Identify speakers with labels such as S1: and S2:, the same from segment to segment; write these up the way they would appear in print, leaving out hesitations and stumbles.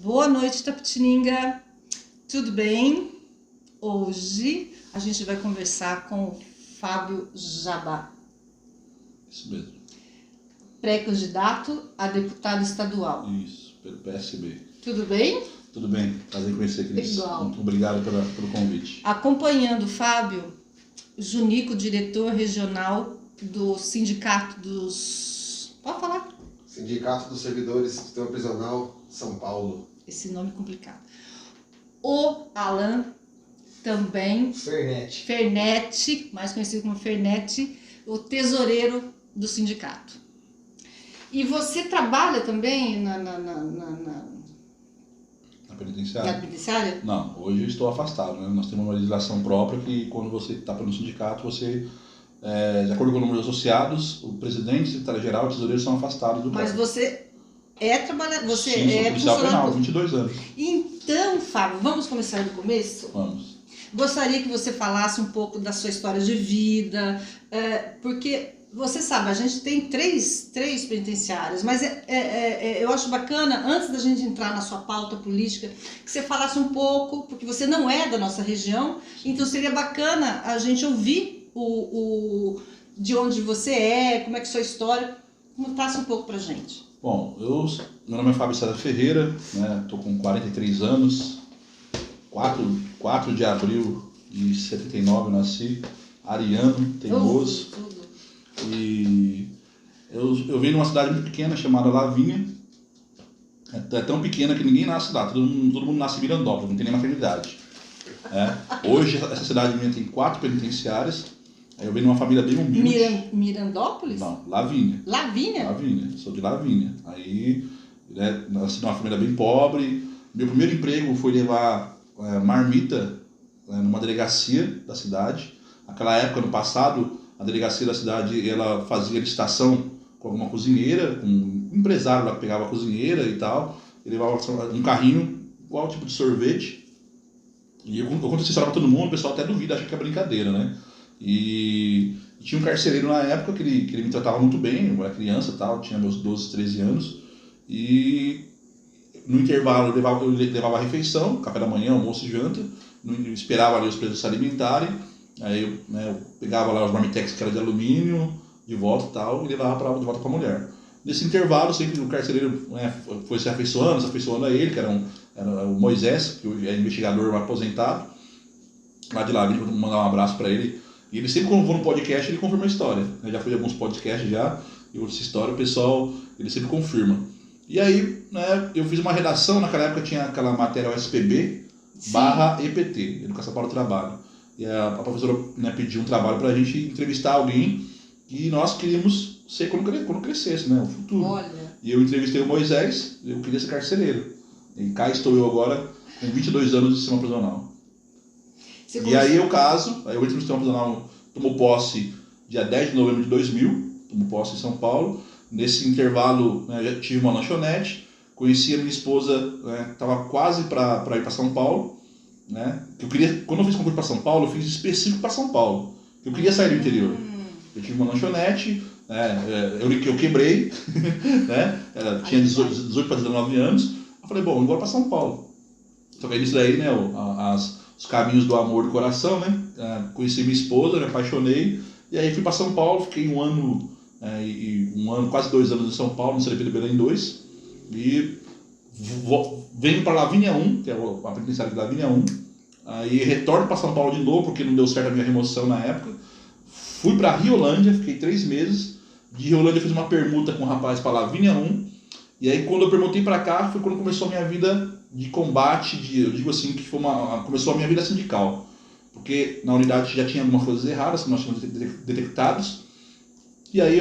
S1: Boa noite, Tapetininga. Tudo bem? Hoje a gente vai conversar com o Fábio Jabá.
S2: Isso mesmo.
S1: Pré-candidato a deputado estadual.
S2: Isso, pelo PSB.
S1: Tudo bem?
S2: Tudo bem, prazer em conhecer, Cris.
S1: Igual.
S2: Muito obrigado pelo convite.
S1: Acompanhando o Fábio, Junico, diretor regional do Sindicato dos... Pode falar?
S3: Sindicato dos Servidores do Sistema Prisional, São Paulo.
S1: Esse nome complicado. O Alan, também... Fernete, mais conhecido como Fernete, o tesoureiro do sindicato. E você trabalha também na
S2: Penitenciária?
S1: penitenciária?
S2: Não, hoje eu estou afastado, né? Nós temos uma legislação própria que quando você está pelo sindicato, você, de acordo com o número de associados, o presidente, o secretário-geral e o tesoureiro são afastados do
S1: Mas
S2: cargo.
S1: você é trabalhador, você
S2: Sim, sou
S1: é
S2: policial penal,
S1: funcionário.
S2: 22 anos.
S1: Então, Fábio, vamos começar do começo?
S2: Vamos.
S1: Gostaria que você falasse um pouco da sua história de vida, porque você sabe, a gente tem três penitenciários, mas eu acho bacana, antes da gente entrar na sua pauta política, que você falasse um pouco, porque você não é da nossa região, então seria bacana a gente ouvir de onde você é, como é que é a sua história, contasse um pouco pra gente.
S2: Bom, meu nome é Fábio César Ferreira, né? Estou com 43 anos, 4 de abril de 79 eu nasci, ariano, teimoso.
S1: Tudo.
S2: E eu vim numa cidade muito pequena chamada Lavínia. É tão pequena que ninguém nasce lá, todo mundo nasce em Mirandópolis, não tem nem maternidade. Hoje essa cidade minha tem 4 penitenciárias. Eu venho numa família bem humilde.
S1: Mirandópolis?
S2: Não, Lavínia.
S1: Lavínia?
S2: Lavínia, sou de Lavínia. Aí, nasci numa família bem pobre. Meu primeiro emprego foi levar marmita numa delegacia da cidade. Naquela época, no passado, a delegacia da cidade ela fazia licitação com alguma cozinheira, com um empresário lá que pegava a cozinheira e tal. Ele levava um carrinho, igual tipo de sorvete. E eu conto essa história pra todo mundo, o pessoal até duvida, acha que é brincadeira, né? E tinha um carcereiro na época que ele me tratava muito bem, eu era criança e tal, tinha meus 12, 13 anos. E no intervalo eu levava a refeição, café da manhã, almoço e janta, eu esperava ali os presos se alimentarem. Aí eu pegava lá os marmitex que era de alumínio, de volta e tal, e levava de volta para a mulher. Nesse intervalo, sempre o carcereiro foi se afeiçoando a ele, que era o Moisés, que hoje é investigador aposentado, lá de lá, vou mandar um abraço para ele. E ele sempre, quando for no podcast, ele confirma a história. Eu já fui em alguns podcasts já, e essa história o pessoal, ele sempre confirma. E aí, eu fiz uma redação, naquela época tinha aquela matéria OSPB /EPT, Educação para o Trabalho. E a professora pediu um trabalho para a gente entrevistar alguém que nós queríamos ser quando crescesse, o futuro.
S1: Olha.
S2: E eu entrevistei o Moisés, eu queria ser carcereiro. E cá estou eu agora, com 22 anos de sistema prisional. E aí eu caso, aí eu entro no sistema prisional, tomo posse dia 10 de novembro de 2000, tomo posse em São Paulo. Nesse intervalo, já tive uma lanchonete, conheci a minha esposa, estava quase para ir para São Paulo. Quando eu fiz concurso para São Paulo, eu fiz específico para São Paulo. Eu queria sair do interior. Eu tive uma lanchonete, eu quebrei, tinha 18 para 19 anos. Eu falei, bom, embora para São Paulo. Só que aí nisso daí, os caminhos do amor do coração, conheci minha esposa, me apaixonei, e aí fui para São Paulo, fiquei um ano, quase 2 anos em São Paulo, no CLP do Belém 2, e venho para Lavínia 1, que é a penitenciária de Lavínia 1, aí retorno para São Paulo de novo, porque não deu certo a minha remoção na época, fui para Riolândia, fiquei 3 meses, de Riolândia fiz uma permuta com um rapaz para Lavínia 1, e aí quando eu permutei para cá, foi quando começou a minha vida de combate, eu digo assim, que começou a minha vida sindical, porque na unidade já tinha algumas coisas erradas que nós tínhamos detectados, e aí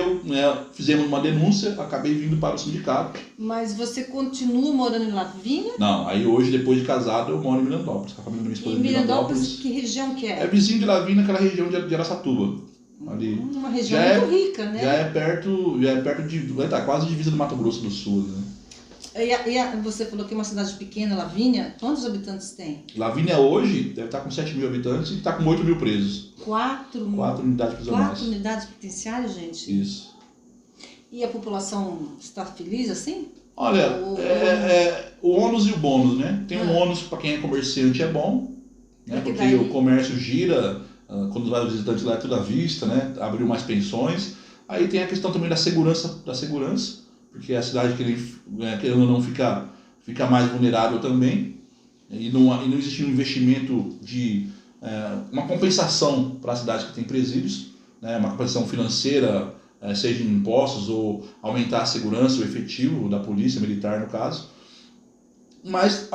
S2: fizemos uma denúncia, acabei vindo para o sindicato.
S1: Mas você continua morando em Lavínia?
S2: Não, aí hoje, depois de casado, eu moro em Mirandópolis, com a família da minha esposa.
S1: E Mirandópolis, que região que é?
S2: É vizinho de Lavínia, aquela região de Araçatuba. Ali.
S1: Uma região muito rica, né?
S2: Já é perto quase divisa do Mato Grosso do Sul, né?
S1: Você falou que é uma cidade pequena, Lavínia. Quantos habitantes tem?
S2: Lavínia hoje deve estar com 7 mil habitantes e está com 8 mil presos.
S1: 4
S2: unidades prisionais.
S1: 4 unidades penitenciárias, gente?
S2: Isso.
S1: E a população está feliz assim?
S2: Olha, O ônus e o bônus, né? Tem um ônus para quem é comerciante, é bom, né? Porque
S1: daí...
S2: o comércio gira, quando vai os visitantes lá é tudo à vista, né? Abriu mais pensões. Aí tem a questão também da segurança, porque a cidade, querendo ou não, fica mais vulnerável também. E não existe um investimento de uma compensação para as cidades que têm presídios, né? Uma compensação financeira, seja em impostos ou aumentar a segurança, o efetivo da polícia militar, no caso. Mas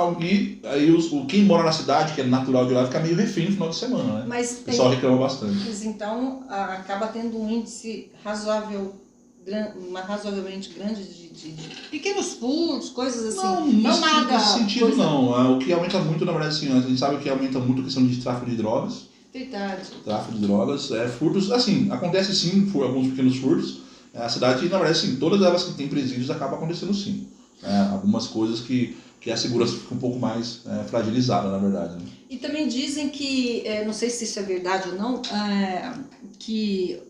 S2: aí quem mora na cidade, que é natural de lá, fica meio refém no final de semana, né?
S1: Mas
S2: o pessoal reclama bastante.
S1: Mas então acaba tendo um índice razoavelmente grande de pequenos furtos, coisas assim. Não nada.
S2: Nesse sentido, não. O que aumenta muito, na verdade, assim, a gente sabe que aumenta muito a questão de tráfico de drogas.
S1: Verdade.
S2: Tráfico de drogas, furtos, assim, acontece sim, alguns pequenos furtos. A cidade, na verdade, sim, todas elas que têm presídios acabam acontecendo sim. Algumas coisas que a segurança fica um pouco mais fragilizada, na verdade. Né?
S1: E também dizem que, não sei se isso é verdade ou não, que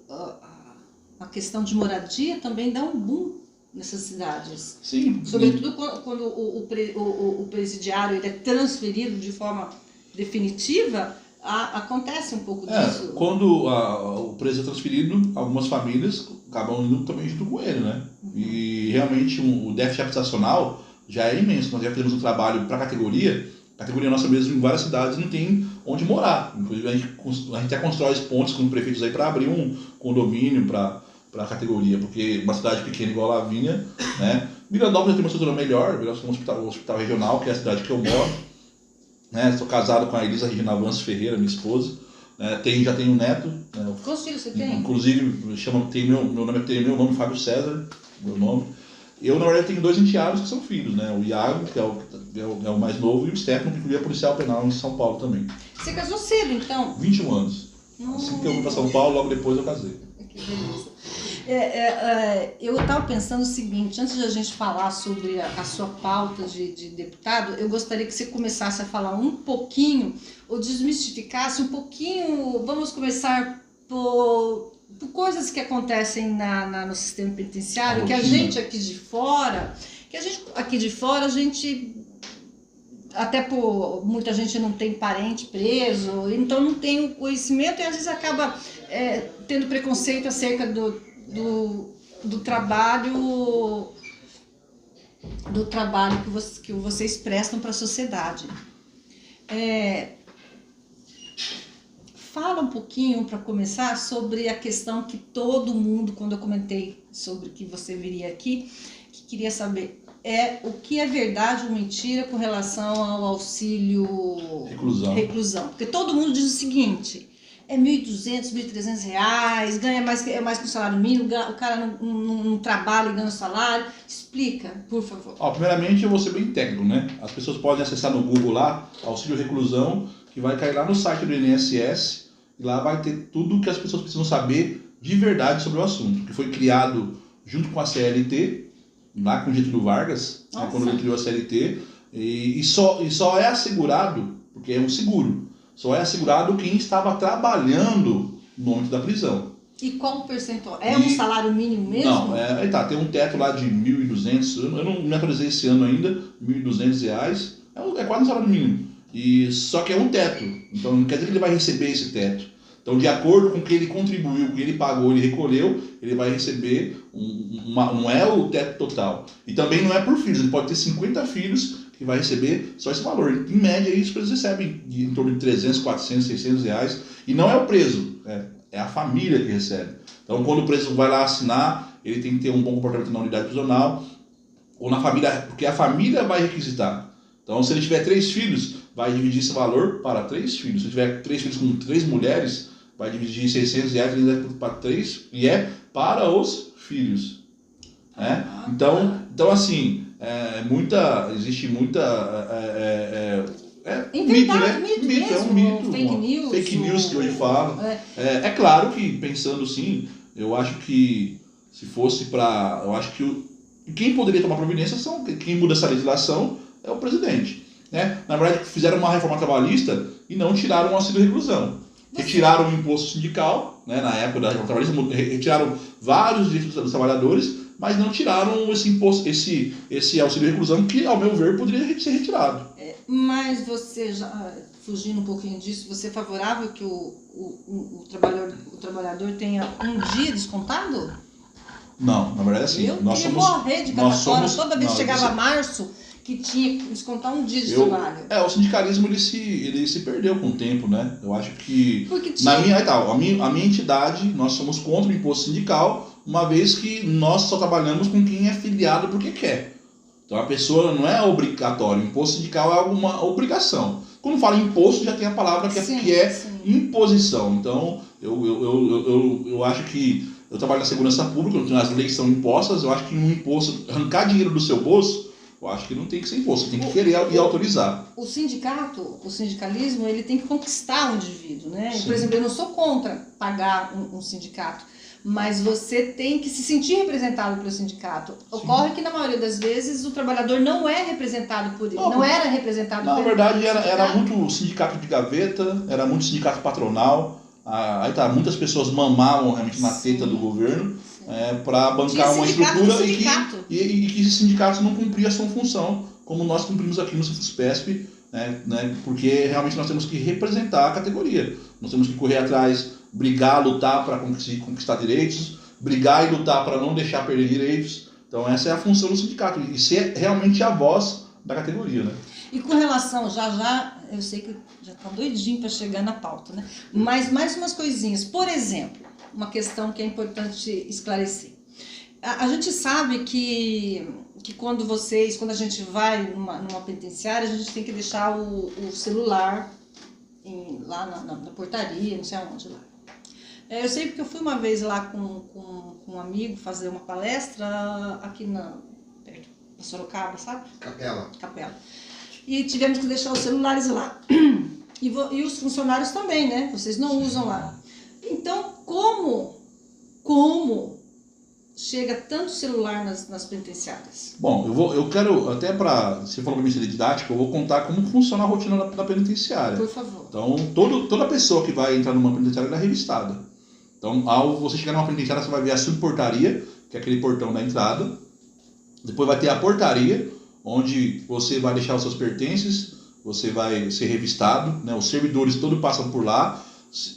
S1: a questão de moradia também dá um boom nessas cidades.
S2: Sim.
S1: Sobretudo quando o presidiário ele é transferido de forma definitiva, acontece um pouco disso.
S2: Quando o preso é transferido, algumas famílias acabam indo também junto com ele, né? E realmente o déficit habitacional já é imenso. Nós já fizemos um trabalho para a categoria nossa mesmo em várias cidades não tem onde morar. Inclusive a gente até constrói pontes com prefeitos aí para abrir um condomínio para a categoria, porque uma cidade pequena igual a Lavínia, né? Mirandópolis tem uma estrutura melhor, um hospital regional, que é a cidade que eu moro. Né? Sou casado com a Elisa Regina Avanço Ferreira, minha esposa. Já tenho um neto. Né?
S1: Quantos filhos você tem?
S2: Inclusive, meu nome Fábio César, meu nome. Eu, na verdade, tenho 2 enteados que são filhos, né? O Iago, que é o mais novo, e o Stefano, que é policial penal em São Paulo também.
S1: Você casou cedo, então?
S2: 21 anos. Assim que eu vim para São Paulo, logo depois eu casei.
S1: Que beleza. Eu estava pensando o seguinte, antes de a gente falar sobre a sua pauta de deputado, eu gostaria que você começasse a falar um pouquinho, ou desmistificasse um pouquinho, vamos começar por coisas que acontecem no sistema penitenciário, que a gente aqui de fora, a gente, até por muita gente não tem parente preso, então não tem o conhecimento e às vezes acaba tendo preconceito acerca do trabalho que vocês prestam para a sociedade. Fala um pouquinho, para começar, sobre a questão que todo mundo, quando eu comentei sobre que você viria aqui, que queria saber o que é verdade ou mentira com relação ao auxílio reclusão. Porque todo mundo diz o seguinte, é R$1.200, R$1.300, ganha mais que o salário mínimo, o cara não trabalha e ganha o salário. Explica, por favor.
S2: Primeiramente, eu vou ser bem técnico, né? As pessoas podem acessar no Google lá, auxílio reclusão, que vai cair lá no site do INSS, e lá vai ter tudo o que as pessoas precisam saber de verdade sobre o assunto, que foi criado junto com a CLT, lá com o Getúlio Vargas, né, quando ele criou a CLT, e só é assegurado, porque é um seguro, só é assegurado quem estava trabalhando no momento da prisão.
S1: E qual o percentual? Um salário mínimo mesmo?
S2: Não, tem um teto lá de 1.200, eu não me atualizei esse ano ainda, R$1.200, é quase um salário mínimo. Só que é um teto, então não quer dizer que ele vai receber esse teto. Então, de acordo com o que ele contribuiu, o que ele pagou, ele recolheu, ele vai receber, não é o teto total. E também não é por filhos, ele pode ter 50 filhos que vai receber só esse valor. Em média, isso eles recebem em torno de R$300, R$400, R$600. E não é o preso, é a família que recebe. Então, quando o preso vai lá assinar, ele tem que ter um bom comportamento na unidade prisional, ou na família, porque a família vai requisitar. Então, se ele tiver 3 filhos, vai dividir esse valor para 3 filhos. Se tiver 3 filhos com 3 mulheres, vai dividir R$600 para 3 e para os filhos. Então assim, existe muita... mito, né? Mito, é um mito. Fake news que hoje falam. É claro que, pensando assim, eu acho que se fosse para... Eu acho que quem poderia tomar providência quem muda essa legislação é o presidente. Né? Na verdade, fizeram uma reforma trabalhista e não tiraram o auxílio reclusão. Retiraram o imposto sindical, né, na época da reforma trabalhista, retiraram vários direitos dos trabalhadores, mas não tiraram esse imposto, esse auxílio reclusão, que, ao meu ver, poderia ser retirado.
S1: Mas você, já fugindo um pouquinho disso, você é favorável que o trabalhador tenha um dia descontado?
S2: Não, na verdade é assim.
S1: Eu queria morrer de cada fora, toda vez que chegava março, que tinha que descontar um dia de trabalho.
S2: O sindicalismo ele se perdeu com o tempo, né? Eu acho que
S1: na
S2: minha entidade, nós somos contra o imposto sindical, uma vez que nós só trabalhamos com quem é filiado porque quer. Então a pessoa não é obrigatório, o imposto sindical é uma obrigação. Quando fala imposto, já tem a palavra que é imposição. Então eu acho que eu trabalho na segurança pública, as leis são impostas, eu acho que um imposto, arrancar dinheiro do seu bolso, eu acho que não tem que ser imposto, tem que querer e autorizar.
S1: O sindicalismo, ele tem que conquistar o indivíduo, né?
S2: Sim.
S1: Por exemplo, eu não sou contra pagar um sindicato, mas você tem que se sentir representado pelo sindicato. Ocorre que, na maioria das vezes, o trabalhador não é representado por ele, não era representado por ele.
S2: Na verdade, era muito sindicato de gaveta, era muito sindicato patronal, muitas pessoas mamavam realmente na teta do governo, para bancar uma estrutura e que esses sindicatos não cumpriam a sua função, como nós cumprimos aqui no CIFUSPESP, né, porque realmente nós temos que representar a categoria. Nós temos que correr atrás, brigar, lutar para conquistar direitos, brigar e lutar para não deixar perder direitos. Então essa é a função do sindicato, e ser realmente a voz da categoria, né?
S1: E com relação, eu sei que já está doidinho para chegar na pauta, né? Mas mais umas coisinhas. Por exemplo, uma questão que é importante esclarecer. A gente sabe que quando a gente vai numa penitenciária, a gente tem que deixar o celular lá na portaria, não sei aonde lá. Eu sei porque eu fui uma vez lá com um amigo fazer uma palestra aqui perto da Sorocaba, sabe? Capela. E tivemos que deixar os celulares lá. E os funcionários também, né? Vocês não usam lá. Então, como chega tanto celular nas penitenciárias?
S2: Bom, eu quero, até para, se for uma medida didática, eu vou contar como funciona a rotina da penitenciária.
S1: Por favor.
S2: Então, toda pessoa que vai entrar numa penitenciária é revistada. Então, ao você chegar numa penitenciária, você vai ver a subportaria, que é aquele portão da entrada. Depois vai ter a portaria, onde você vai deixar os seus pertences, você vai ser revistado, né? Os servidores todos passam por lá.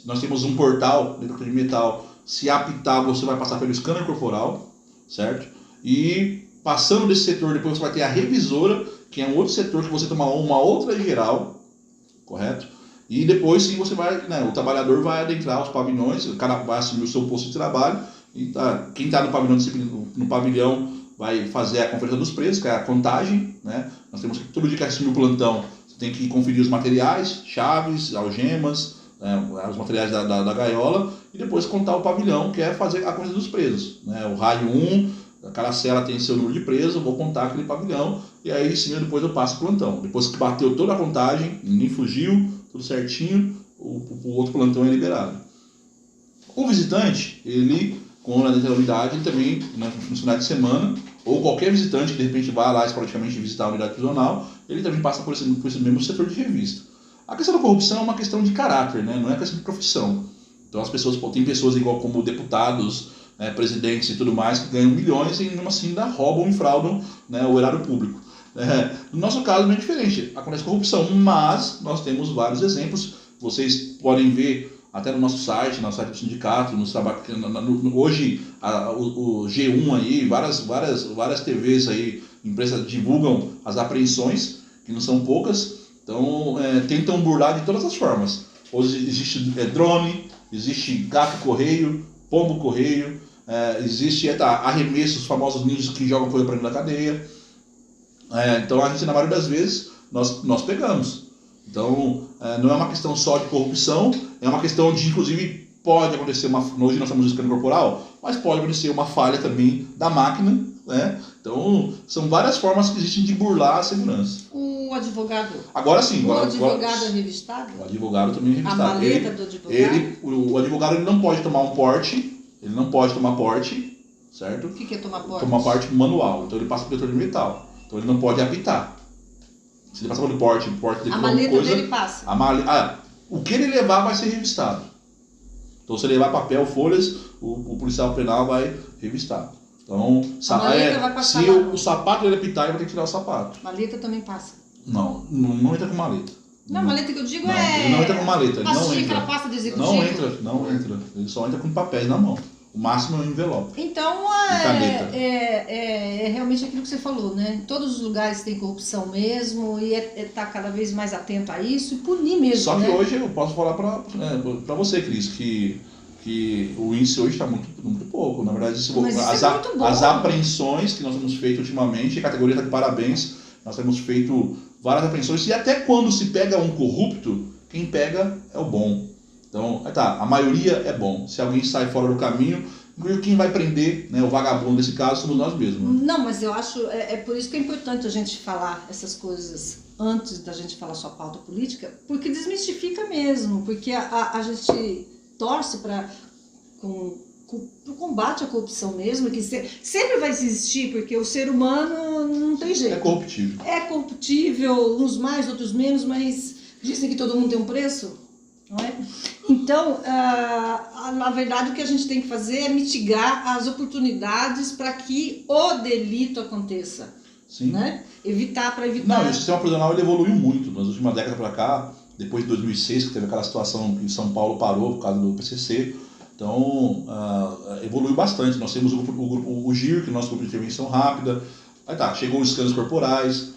S2: Nós temos um portal dentro de metal. Se apitar, você vai passar pelo scanner corporal, certo? E passando desse setor, depois você vai ter a revisora, que é um outro setor que você toma uma outra geral, correto? E depois sim você vai, né, o trabalhador vai adentrar os pavilhões, o cara vai assumir o seu posto de trabalho, e quem está no pavilhão vai fazer a conferência dos presos, que é a contagem, né? Nós temos que, todo dia que assumir o plantão, você tem que conferir os materiais, chaves, algemas, os materiais da gaiola, e depois contar o pavilhão, que é fazer a conferência dos presos, né? O raio 1, cada cela tem seu número de preso, eu vou contar aquele pavilhão, e aí sim depois eu passo o plantão. Depois que bateu toda a contagem, ninguém fugiu, tudo certinho, o outro plantão é liberado. O visitante, ele, quando ele entra na unidade, ele também, nos finais de semana, ou qualquer visitante que de repente vá lá esporadicamente visitar a unidade prisional, ele também passa por esse mesmo setor de revista. A questão da corrupção é uma questão de caráter, né? Não é questão de profissão. Então tem pessoas igual como deputados, presidentes e tudo mais, que ganham milhões e mesmo assim ainda roubam e fraudam, né, o erário público. No nosso caso é bem diferente, acontece corrupção, mas nós temos vários exemplos. Vocês podem ver até no nosso site do sindicato, hoje o G1 aí, várias TVs aí, empresas divulgam as apreensões, que não são poucas, então tentam burlar de todas as formas. Hoje existe drone, existe gato correio, pombo correio, existe arremessos, os famosos ninjas que jogam coisa para dentro da cadeia. Então a gente, na maioria das vezes, nós pegamos. Então, não é uma questão só de corrupção, é uma questão de, inclusive, pode acontecer hoje nós estamos no scanner corporal, mas pode acontecer uma falha também da máquina, né? Então, são várias formas que existem de burlar a segurança.
S1: O advogado?
S2: Agora sim.
S1: O advogado é revistado?
S2: O advogado também é revistado.
S1: A maleta do advogado?
S2: O advogado ele não pode tomar um porte, certo?
S1: O que é tomar porte?
S2: Tomar porte manual, então ele passa por detector de metal, então ele não pode apitar. Se ele passar pelo porte dele
S1: a maleta dele passa.
S2: O que ele levar vai ser revistado. Então se ele levar papel, folhas, o policial penal vai revistar. Então,
S1: a maleta vai passar
S2: se
S1: lá,
S2: o sapato dele apitar, ele vai ter que tirar o sapato.
S1: Maleta também passa.
S2: Não entra com maleta.
S1: Não, maleta que eu digo
S2: não, ele não entra com maleta, ele
S1: a
S2: não
S1: xícara,
S2: entra.
S1: pasta de executivo.
S2: Não entra. Ele só entra com papéis na mão. O máximo é um envelope.
S1: Então, é realmente aquilo que você falou, né? Em todos os lugares tem corrupção mesmo e tá cada vez mais atento a isso e punir mesmo.
S2: Só que
S1: né?
S2: hoje eu posso falar para você, Cris, que o índice hoje está muito pouco. Na verdade, as apreensões que nós temos feito ultimamente, a categoria está de parabéns, nós temos feito várias apreensões e até quando se pega um corrupto, quem pega é o bom. Então, a maioria é bom. Se alguém sai fora do caminho, quem vai prender, né, o vagabundo nesse caso somos nós mesmos.
S1: Não, mas eu acho, por isso que é importante a gente falar essas coisas antes da gente falar sua pauta política, porque desmistifica mesmo, porque a gente torce para o combate à corrupção mesmo, que sempre vai existir, porque o ser humano não tem jeito.
S2: É corruptível.
S1: É corruptível, uns mais, outros menos, mas dizem que todo mundo tem um preço. Não é? Então, na verdade, o que a gente tem que fazer é mitigar as oportunidades para que o delito aconteça.
S2: Sim.
S1: Né? Evitar.
S2: Não, o sistema prisional ele evoluiu muito nas últimas décadas para cá, depois de 2006, que teve aquela situação que São Paulo parou por causa do PCC. Então, evoluiu bastante. Nós temos o GIR, que é o nosso grupo de intervenção rápida. Chegou os escândalos corporais.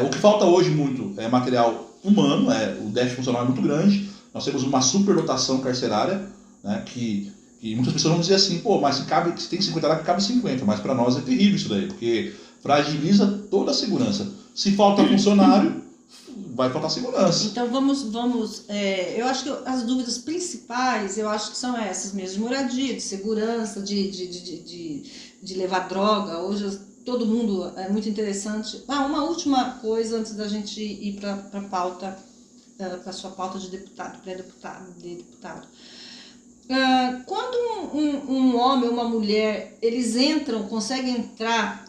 S2: O que falta hoje muito é material humano, o déficit funcional é muito grande. Nós temos uma superlotação carcerária, né, que muitas pessoas vão dizer assim, mas se tem 50 lá, cabe 50, mas para nós é terrível isso daí, porque fragiliza toda a segurança. Se falta funcionário, vai faltar segurança.
S1: Então vamos eu acho que as dúvidas principais, eu acho que são essas mesmo, de moradia, de segurança, de levar droga. Hoje todo mundo é muito interessante. Uma última coisa antes da gente ir para a pauta, para a sua pauta de deputado, pré-deputado, de deputado. Quando um homem ou uma mulher, eles conseguem entrar,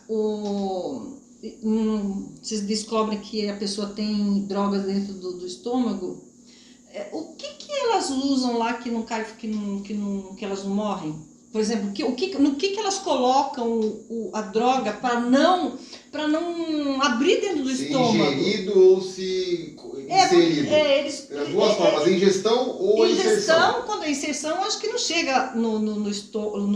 S1: vocês descobrem que a pessoa tem drogas dentro do estômago, o que elas usam lá que elas não morrem? Por exemplo, no que elas colocam a droga para não abrir dentro do estômago?
S3: Ingerido ou se inserido? As duas formas, ingestão ou inserção.
S1: Quando é inserção, acho que não chega no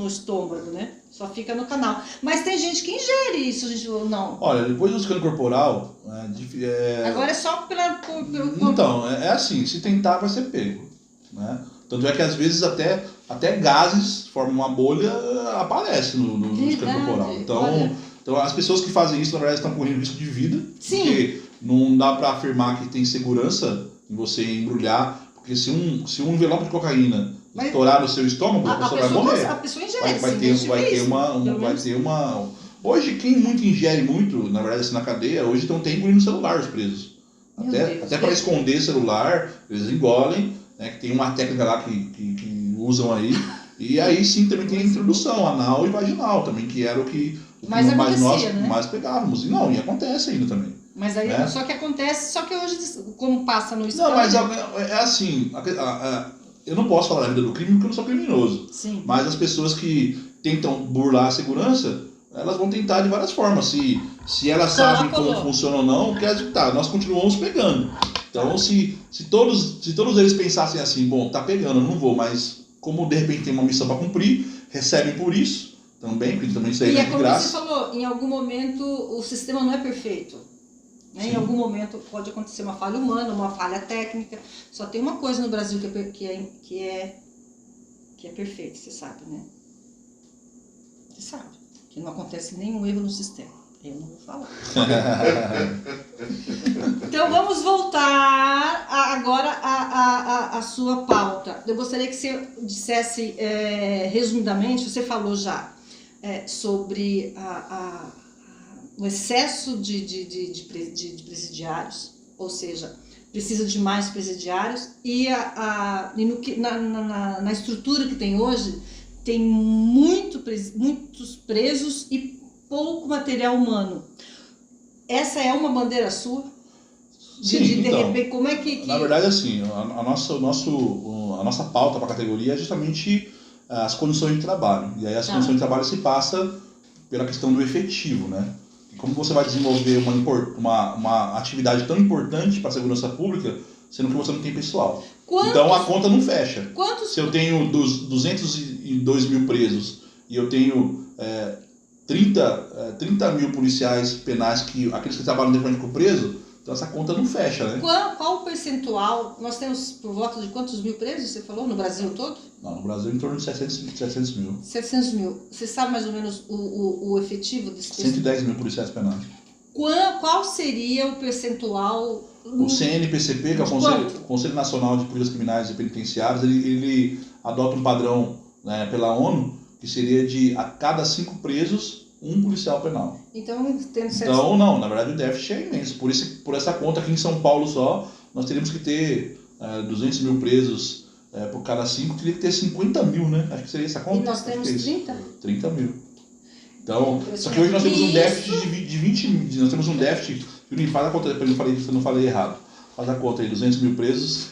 S1: estômago, né? Só fica no canal. Mas tem gente que ingere isso, gente, não.
S2: Olha, depois do escândalo corporal...
S1: Agora é só
S2: Então, é assim, se tentar vai ser pego, né? Tanto é que às vezes até gases formam uma bolha, aparece no escândalo corporal. Então as pessoas que fazem isso, na verdade, estão correndo risco de vida.
S1: Sim.
S2: Porque não dá para afirmar que tem segurança em você embrulhar, porque se um envelope de cocaína estourar no seu estômago, a pessoa vai morrer.
S1: A pessoa ingere,
S2: vai ter uma... Hoje, quem muito ingere muito, na verdade, assim, na cadeia, hoje tem engolindo celular os presos. Até para esconder celular, eles engolem, né, que tem uma técnica lá que usam aí. E aí sim também tem a introdução anal e vaginal também, que era o que nós mais pegávamos. E acontece ainda também.
S1: Mas aí, só que hoje, como passa no estômago...
S2: Não, mas é assim, eu não posso falar da vida do crime porque eu não sou criminoso.
S1: Sim.
S2: Mas as pessoas que tentam burlar a segurança, elas vão tentar de várias formas. Se elas sabem como funciona ou não, nós continuamos pegando. Então, se todos eles pensassem assim, tá pegando, eu não vou, mas como de repente tem uma missão para cumprir, recebem por isso também, porque também isso aí não é de graça.
S1: E como você falou, em algum momento o sistema não é perfeito. Né? Em algum momento pode acontecer uma falha humana, uma falha técnica. Só tem uma coisa no Brasil que é perfeita, você sabe, né? Você sabe, que não acontece nenhum erro no sistema. Eu não vou falar. Então vamos voltar agora à sua pauta. Eu gostaria que você dissesse resumidamente, você falou já sobre o excesso de presidiários, ou seja, precisa de mais presidiários e na estrutura que tem hoje tem muitos presos e pouco material humano. Essa é uma bandeira sua?
S2: Sim,
S1: de repente, como é que...
S2: Na verdade, assim, a nossa pauta para a categoria é justamente as condições de trabalho. E aí as condições de trabalho se passa pela questão do efetivo, né? Como você vai desenvolver uma atividade tão importante para a segurança pública, sendo que você não tem pessoal? Então a conta não fecha. Se eu tenho 202 mil presos e eu tenho 30 mil policiais penais, aqueles que trabalham diretamente com o preso, então essa conta não fecha, né?
S1: Qual o percentual? Nós temos por volta de quantos mil presos, você falou, no Brasil todo?
S2: Não, no Brasil em torno de 700 mil.
S1: 700 mil. Você sabe mais ou menos o efetivo desse pessoal?
S2: 110 mil policiais penais.
S1: Qual seria o percentual?
S2: O CNPCP, que é o Conselho Nacional de Polícias Criminais e Penitenciárias, ele adota um padrão, né, pela ONU, que seria de a cada 5 presos, um policial penal.
S1: Então,
S2: não, na verdade o déficit é imenso. Por essa conta aqui em São Paulo só, nós teríamos que ter 200 mil presos por cada 5, teria que ter 50 mil, né? Acho que seria essa conta.
S1: E nós temos 30?
S2: 30 mil. Então, só que hoje nós temos um déficit de 20 mil. Nós temos um déficit, faz a conta, eu não falei errado. Faz a conta aí, 200 mil presos.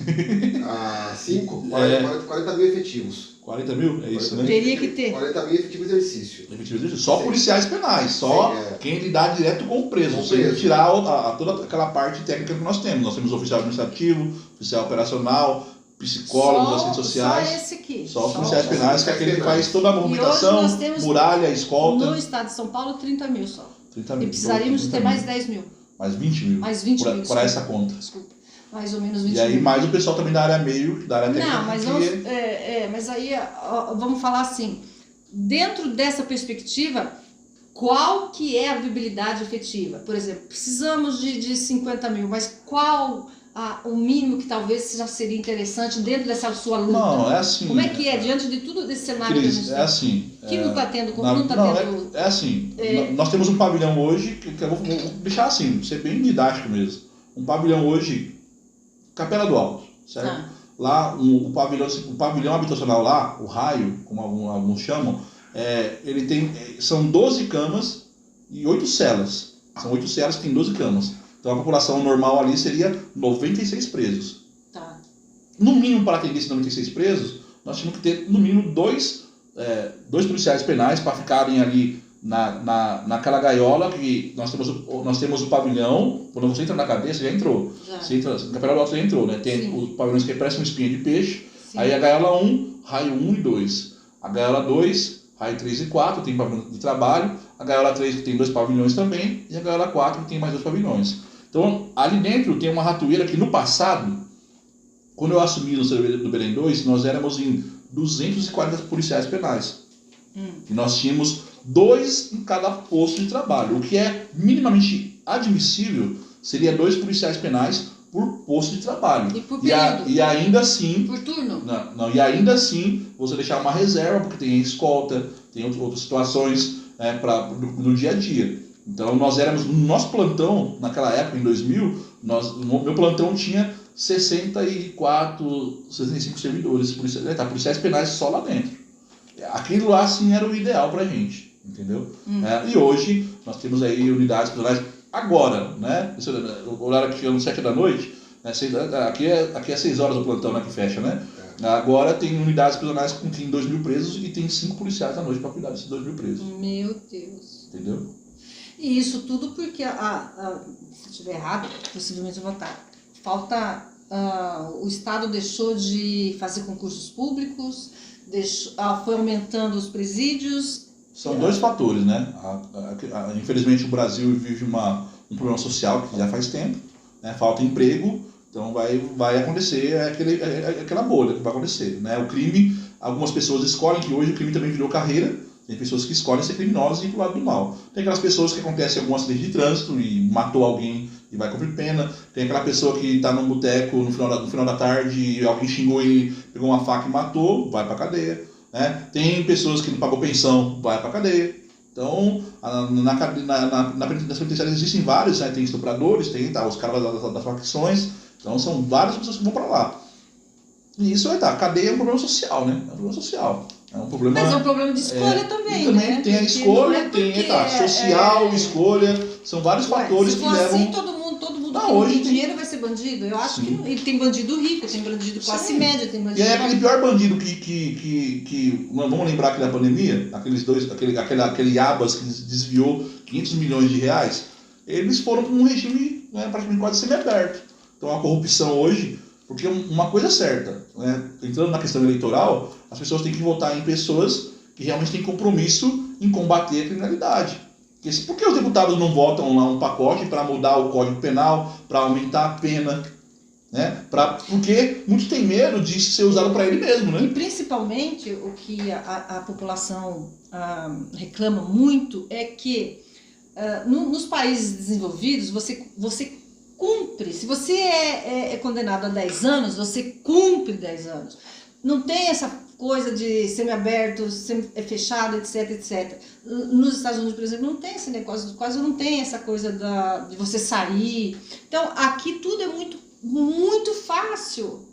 S3: 40 mil efetivos.
S2: 40 mil? É isso, né?
S1: Teria que ter.
S3: 40 mil efetivo exercício.
S2: Só policiais penais, só quem lidar direto com o preso. Sem tirar toda aquela parte técnica que nós temos. Nós temos oficial administrativo, oficial operacional, psicólogos, assistentes sociais.
S1: Só esse aqui.
S2: Só os policiais penais, que é aquele que faz toda a movimentação, muralha, escolta.
S1: No estado de São Paulo, 30 mil só.
S2: 30 mil.
S1: E precisaríamos de ter mais 10 mil.
S2: Mais 20 mil.
S1: Mais 20 mil.
S2: Por essa conta.
S1: Desculpa. Mais ou menos 20 mil.
S2: E aí mais o pessoal também da área meio, da área técnica.
S1: Não, mas aí vamos falar assim, dentro dessa perspectiva, qual que é a viabilidade efetiva? Por exemplo, precisamos de 50 mil, mas qual o mínimo que talvez já seria interessante dentro dessa sua luta?
S2: Não, é assim.
S1: Como é que é diante de tudo desse cenário
S2: Cris,
S1: que a gente
S2: é assim.
S1: que não está tendo,
S2: É assim, nós temos um pavilhão hoje, que eu vou deixar assim, ser bem didático mesmo. Um pavilhão hoje, Capela do Alto, certo? Lá, o pavilhão habitacional lá, o raio, como alguns chamam, ele tem, são 12 camas e 8 celas. São 8 celas que tem 12 camas. Então a população normal ali seria 96 presos.
S1: Tá.
S2: No mínimo, para atender esses 96 presos, nós tínhamos que ter no mínimo dois policiais penais para ficarem ali naquela gaiola que nós temos o pavilhão. Quando você entra na cadeia, você já entrou. Você entra, no Capela do Alto você já entrou, né? Tem os pavilhões que parecem uma espinha de peixe. Sim. Aí a gaiola 1, raio 1 e 2. A gaiola 2, raio 3 e 4, tem pavilhão de trabalho. A gaiola 3 que tem 2 pavilhões também. E a gaiola 4 que tem mais 2 pavilhões. Então, ali dentro tem uma ratoeira que no passado, quando eu assumi no serviço do Belém 2, nós éramos em 240 policiais penais. E nós tínhamos 2 em cada posto de trabalho. O que é minimamente admissível seria 2 policiais penais por posto de trabalho.
S1: E por período?
S2: E ainda assim...
S1: Por turno?
S2: Não, e ainda assim você deixar uma reserva, porque tem escolta, tem outras situações no dia a dia. Então nós éramos, no nosso plantão, naquela época, em 2000, meu plantão tinha 64, 65 servidores, policiais penais só lá dentro. Aquilo lá, sim, era o ideal pra gente, entendeu? E hoje nós temos aí unidades prisionais, agora, né? O horário aqui é 7 da noite, né? Aqui é 6 horas o plantão, né, que fecha, né? Agora tem unidades prisionais com 2 mil presos e tem 5 policiais à noite para cuidar desses 2 mil presos.
S1: Meu Deus.
S2: Entendeu?
S1: E isso tudo porque, se estiver errado, possivelmente eu vou estar. Falta, o Estado deixou de fazer concursos públicos, foi aumentando os presídios.
S2: São 2 fatores, né? Infelizmente o Brasil vive um problema social que já faz tempo, né? Falta emprego, então vai acontecer aquela bolha que vai acontecer, né? O crime, algumas pessoas escolhem, que hoje o crime também virou carreira. Tem pessoas que escolhem ser criminosos e ir pro lado do mal. Tem aquelas pessoas que acontecem algum acidente de trânsito e matou alguém e vai cumprir pena. Tem aquela pessoa que está num boteco no final da tarde e alguém xingou ele, pegou uma faca e matou, vai pra cadeia. Né? Tem pessoas que não pagou pensão, vai pra cadeia. Então, nas penitenciárias existem vários, né? Tem estupradores, tem os caras das facções. Então são várias pessoas que vão para lá. E isso aí a cadeia é um problema social, né? É um problema social. É um problema,
S1: mas é um problema de escolha também, né?
S2: Tem a escolha, tem social, escolha, são vários fatores que levam...
S1: Se todo mundo que não tem dinheiro vai ser bandido? Eu acho que ele tem bandido rico, tem bandido classe média, tem bandido...
S2: E é aquele pior bandido que vamos lembrar aqui da pandemia, aquele Abas que desviou 500 milhões de reais, eles foram para um regime, né, praticamente quase semiaberto. Então a corrupção hoje, porque uma coisa é certa, né, entrando na questão eleitoral, as pessoas têm que votar em pessoas que realmente têm compromisso em combater a criminalidade. Por que os deputados não votam lá um pacote para mudar o Código Penal, para aumentar a pena? Né? Porque muitos têm medo de ser usado para ele mesmo. Né?
S1: E principalmente o que a população reclama muito é que nos países desenvolvidos você cumpre. Se você é condenado a 10 anos, você cumpre 10 anos. Não tem essa coisa de semiaberto, fechado, etc, etc. Nos Estados Unidos, por exemplo, não tem esse negócio, quase não tem essa coisa de você sair. Então, aqui tudo é muito, muito fácil.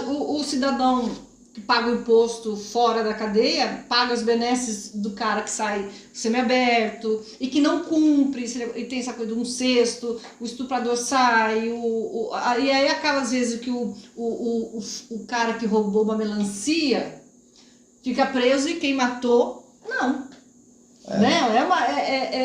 S1: O cidadão que paga o imposto fora da cadeia, paga os benesses do cara que sai semiaberto e que não cumpre, e tem essa coisa de um cesto, o estuprador sai, e aí acaba às vezes que o cara que roubou uma melancia fica preso e quem matou, não. Né?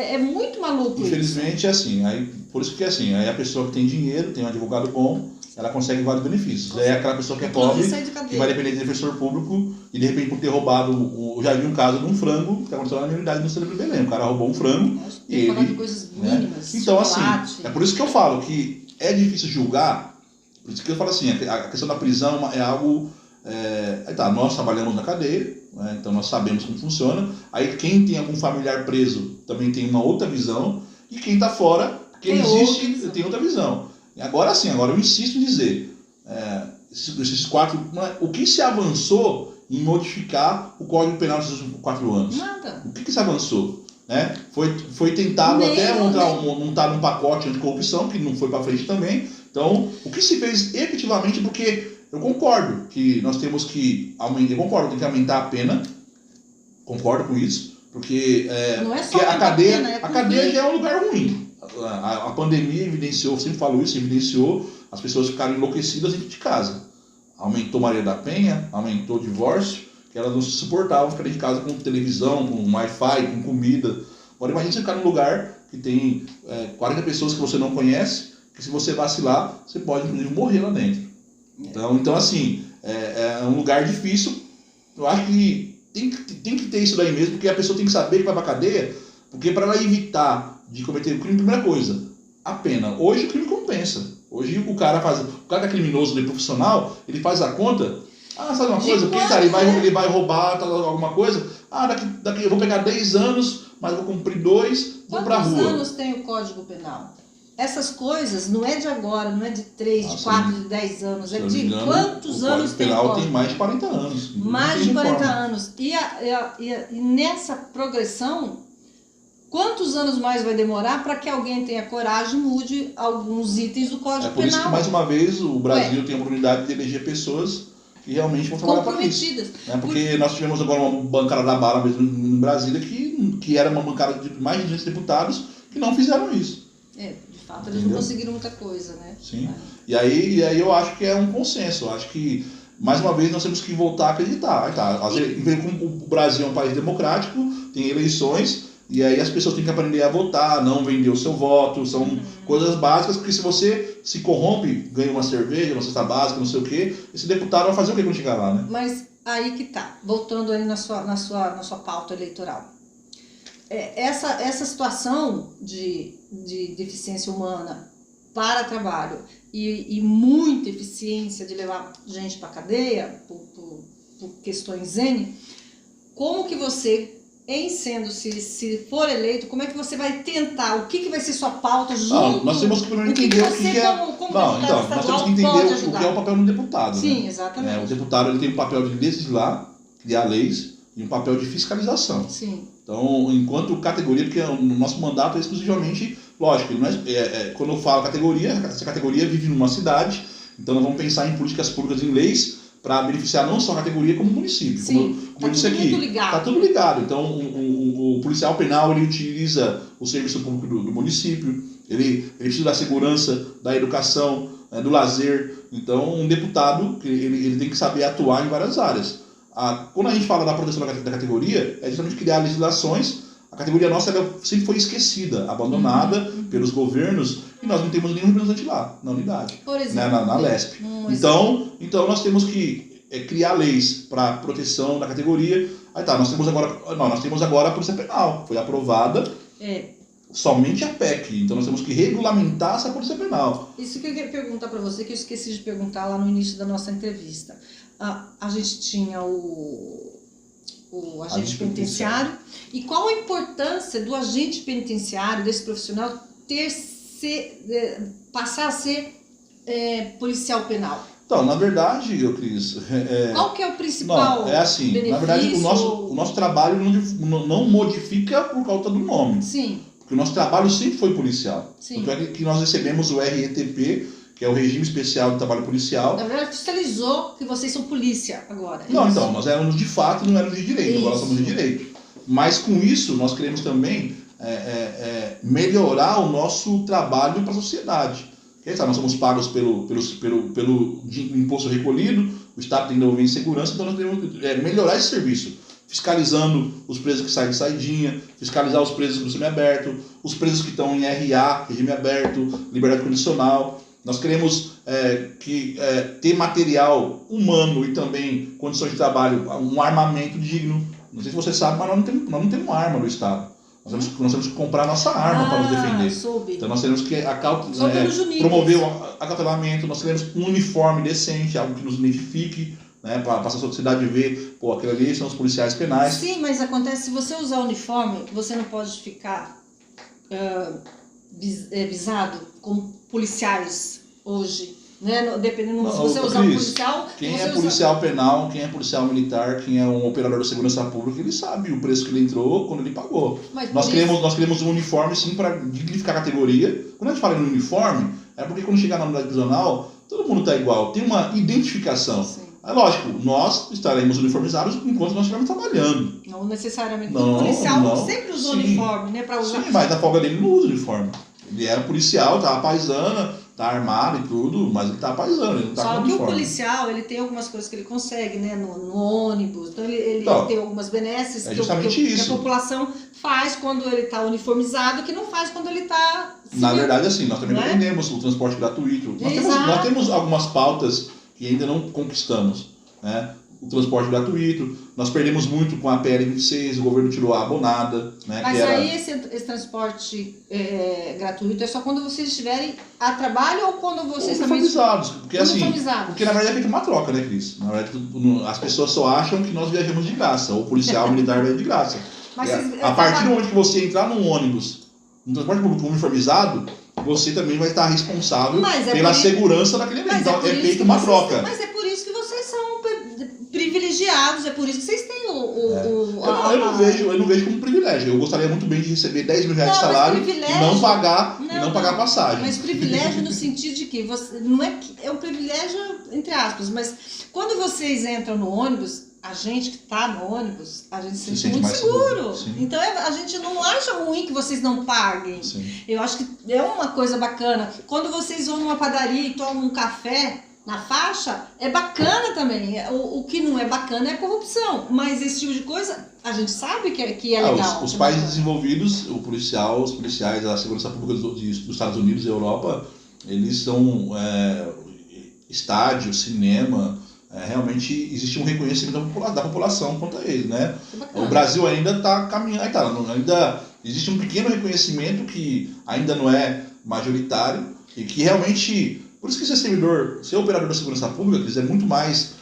S1: É muito maluco.
S2: Infelizmente isso. É assim, aí, por isso que é assim, aí a pessoa que tem dinheiro, tem um advogado bom, ela consegue vários benefícios. É aquela pessoa que é pobre, que vai depender de defensor público e de repente por ter roubado, eu já vi um caso de um frango que aconteceu na minha unidade no centro de Belém. O cara roubou um frango e ele...
S1: De coisas mínimas,
S2: né? Então assim, é por isso que eu falo que é difícil julgar, por isso que eu falo assim, a questão da prisão é algo... nós trabalhamos na cadeia, né? Então nós sabemos como funciona. Aí quem tem algum familiar preso também tem uma outra visão, e quem está fora, quem existe, tem outra visão. Agora sim, agora eu insisto em dizer, esses 4, o que se avançou em modificar o Código Penal desses 4 anos?
S1: Nada.
S2: O que se avançou? Né? Foi tentado até montar um pacote anticorrupção, que não foi para frente também. Então, o que se fez efetivamente, porque eu concordo que nós temos que aumentar, tem que aumentar a pena, concordo com isso, porque
S1: não é só
S2: a cadeia já é um lugar ruim. A pandemia evidenciou, sempre falo isso, evidenciou as pessoas ficaram enlouquecidas dentro de casa. Aumentou Maria da Penha, aumentou o divórcio, que elas não se suportavam ficar dentro de casa com televisão, com Wi-Fi, com comida. Agora imagine você ficar num lugar que tem 40 pessoas que você não conhece, que se você vacilar, você pode inclusive morrer lá dentro. Então assim, é um lugar difícil. Eu acho que tem que ter isso daí mesmo, porque a pessoa tem que saber que vai pra cadeia, porque para ela evitar de cometer o crime, primeira coisa, a pena. Hoje o crime compensa. Hoje o cara que é criminoso, ele é profissional, ele faz a conta. Sabe uma coisa? Ele vai roubar alguma coisa. Daqui eu vou pegar 10 anos, mas eu vou cumprir 2, vou pra rua.
S1: Quantos anos tem o Código Penal? Essas coisas não é de agora, não é de 3, de 4, de 10 anos. É de quantos anos tem o Código
S2: Penal? Tem mais de 40 anos.
S1: Mais de 40 anos. E nessa progressão, quantos anos mais vai demorar para que alguém tenha coragem e mude alguns itens do Código Penal?
S2: É por isso que, mais uma vez, o Brasil tem a oportunidade de eleger pessoas que realmente vão trabalhar para isso. Porque nós tivemos agora uma bancada da bala mesmo em Brasília, que era uma bancada de mais de 200 deputados que não fizeram isso.
S1: De fato, eles não conseguiram muita coisa, né?
S2: Sim. E aí eu acho que é um consenso. Eu acho que, mais uma vez, nós temos que voltar a acreditar. Como o Brasil é um país democrático, tem eleições, e aí as pessoas têm que aprender a votar, não vender o seu voto, são coisas básicas, porque se você se corrompe, ganha uma cerveja, uma cesta básica, não sei o quê, esse deputado vai fazer o que quando chegar lá, né?
S1: Mas aí que tá, voltando aí na sua pauta eleitoral. Essa situação de deficiência humana para trabalho e muita eficiência de levar gente para cadeia por questões N, como que você, se for eleito, como é que você vai tentar, o que vai ser sua pauta junto?
S2: Nós temos que primeiro entender o que é... nós temos que entender o que é o papel do deputado.
S1: Sim,
S2: né?
S1: Exatamente.
S2: O deputado ele tem um papel de legislar, criar leis, e um papel de fiscalização.
S1: Sim.
S2: Então, enquanto categoria, porque o nosso mandato é exclusivamente, lógico, não quando eu falo categoria, essa categoria vive numa cidade, então nós vamos pensar em políticas públicas, em leis, para beneficiar não só a categoria, como o município.
S1: Sim,
S2: como eu disse aqui, está tudo ligado. Então, o policial penal ele utiliza o serviço público do município, Ele precisa da segurança, da educação, do lazer. Então, um deputado, ele tem que saber atuar em várias áreas. Quando a gente fala da proteção da categoria, é justamente criar legislações. A categoria nossa ela sempre foi esquecida, abandonada pelos governos, e nós não temos nenhum representante lá, na unidade,
S1: por exemplo,
S2: né, na LESP. Então, nós temos que criar leis para proteção da categoria. Aí tá, nós temos agora a Polícia Penal, foi aprovada somente a PEC, então nós temos que regulamentar essa Polícia Penal.
S1: Isso que eu queria perguntar para você, que eu esqueci de perguntar lá no início da nossa entrevista. A gente tinha o agente penitenciário, e qual a importância do agente penitenciário, desse profissional, passar a ser policial penal?
S2: Então, na verdade, Cris...
S1: qual que é o principal benefício?
S2: Na verdade, o nosso trabalho não modifica por causa do nome.
S1: Sim.
S2: Porque o nosso trabalho sempre foi policial.
S1: Sim.
S2: Tanto é que nós recebemos o RETP, que é o Regime Especial de Trabalho Policial.
S1: Na verdade, oficializou que vocês são polícia agora.
S2: Não, então, nós éramos de fato, não éramos de direito, agora somos de direito. Mas com isso, nós queremos também melhorar o nosso trabalho para a sociedade. Nós somos pagos pelo imposto recolhido, o Estado tem que devolver em segurança, então nós queremos melhorar esse serviço. Fiscalizando os presos que saem de saidinha, fiscalizar os presos no semiaberto, os presos que estão em RA, regime aberto, liberdade condicional. Nós queremos ter material humano e também condições de trabalho, um armamento digno. Não sei se você sabe, mas nós não temos arma no Estado. Nós temos que comprar a nossa arma para nos defender.
S1: Soube.
S2: Então nós temos que promover o acautelamento, nós queremos um uniforme decente, algo que nos identifique, né, para a sociedade ver, aquilo ali são os policiais penais.
S1: Sim, mas acontece, se você usar uniforme, você não pode ficar visado como policiais hoje, né? Dependendo, se você usar um policial...
S2: Quem é policial penal, quem é policial militar, quem é um operador da segurança pública, ele sabe o preço que ele entrou quando ele pagou. Nós queremos um uniforme, sim, para dignificar a categoria. Quando a gente fala em uniforme, é porque quando chegar na unidade prisional, todo mundo está igual, tem uma identificação. Sim. É lógico, nós estaremos uniformizados enquanto nós estivermos trabalhando.
S1: Não necessariamente. O policial sempre usou uniforme, né? Pra usar.
S2: Sim, mas na folga dele não usa uniforme. Ele era policial, estava paisana, tá armado e tudo, mas ele tá paisano, ele não tá com uniforme. Só que
S1: o policial, ele tem algumas coisas que ele consegue, né? No ônibus, então ele tem algumas benesses que a população faz quando ele tá uniformizado, que não faz quando ele tá...
S2: Na verdade, assim, nós também defendemos o transporte gratuito. Nós temos algumas pautas que ainda não conquistamos, né? O transporte gratuito, nós perdemos muito com a PL 26, o governo tirou a abonada, né?
S1: Mas aí esse transporte gratuito é só quando vocês estiverem a trabalho ou quando vocês
S2: estão uniformizados? Porque na verdade é feita uma troca, né, Cris? Na verdade, as pessoas só acham que nós viajamos de graça, ou o policial militar viaja de graça. Mas a partir do momento que você entrar num ônibus, no transporte público uniformizado, você também vai estar responsável pela segurança daquele evento. Então é feita uma troca.
S1: Mas é por isso que vocês são privilegiados, é por isso que vocês têm
S2: eu não vejo como privilégio. Eu gostaria muito bem de receber 10 mil reais de salário e não pagar passagem.
S1: Mas privilégio no sentido de que você, não é que é um privilégio entre aspas, mas quando vocês entram no ônibus, a gente que está no ônibus, a gente se sente muito seguro. Então a gente não acha ruim que vocês não paguem. Sim. Eu acho que é uma coisa bacana. Quando vocês vão numa padaria e tomam um café na faixa, é bacana também. O que não é bacana é a corrupção. Mas esse tipo de coisa, a gente sabe que é legal.
S2: Os países desenvolvidos, os policiais, a segurança pública dos Estados Unidos e Europa, eles são estádio, cinema... realmente existe um reconhecimento da população quanto a ele, né? O Brasil ainda está caminhando, ainda existe um pequeno reconhecimento que ainda não é majoritário e que realmente, por isso que ser operador da segurança pública, é muito mais,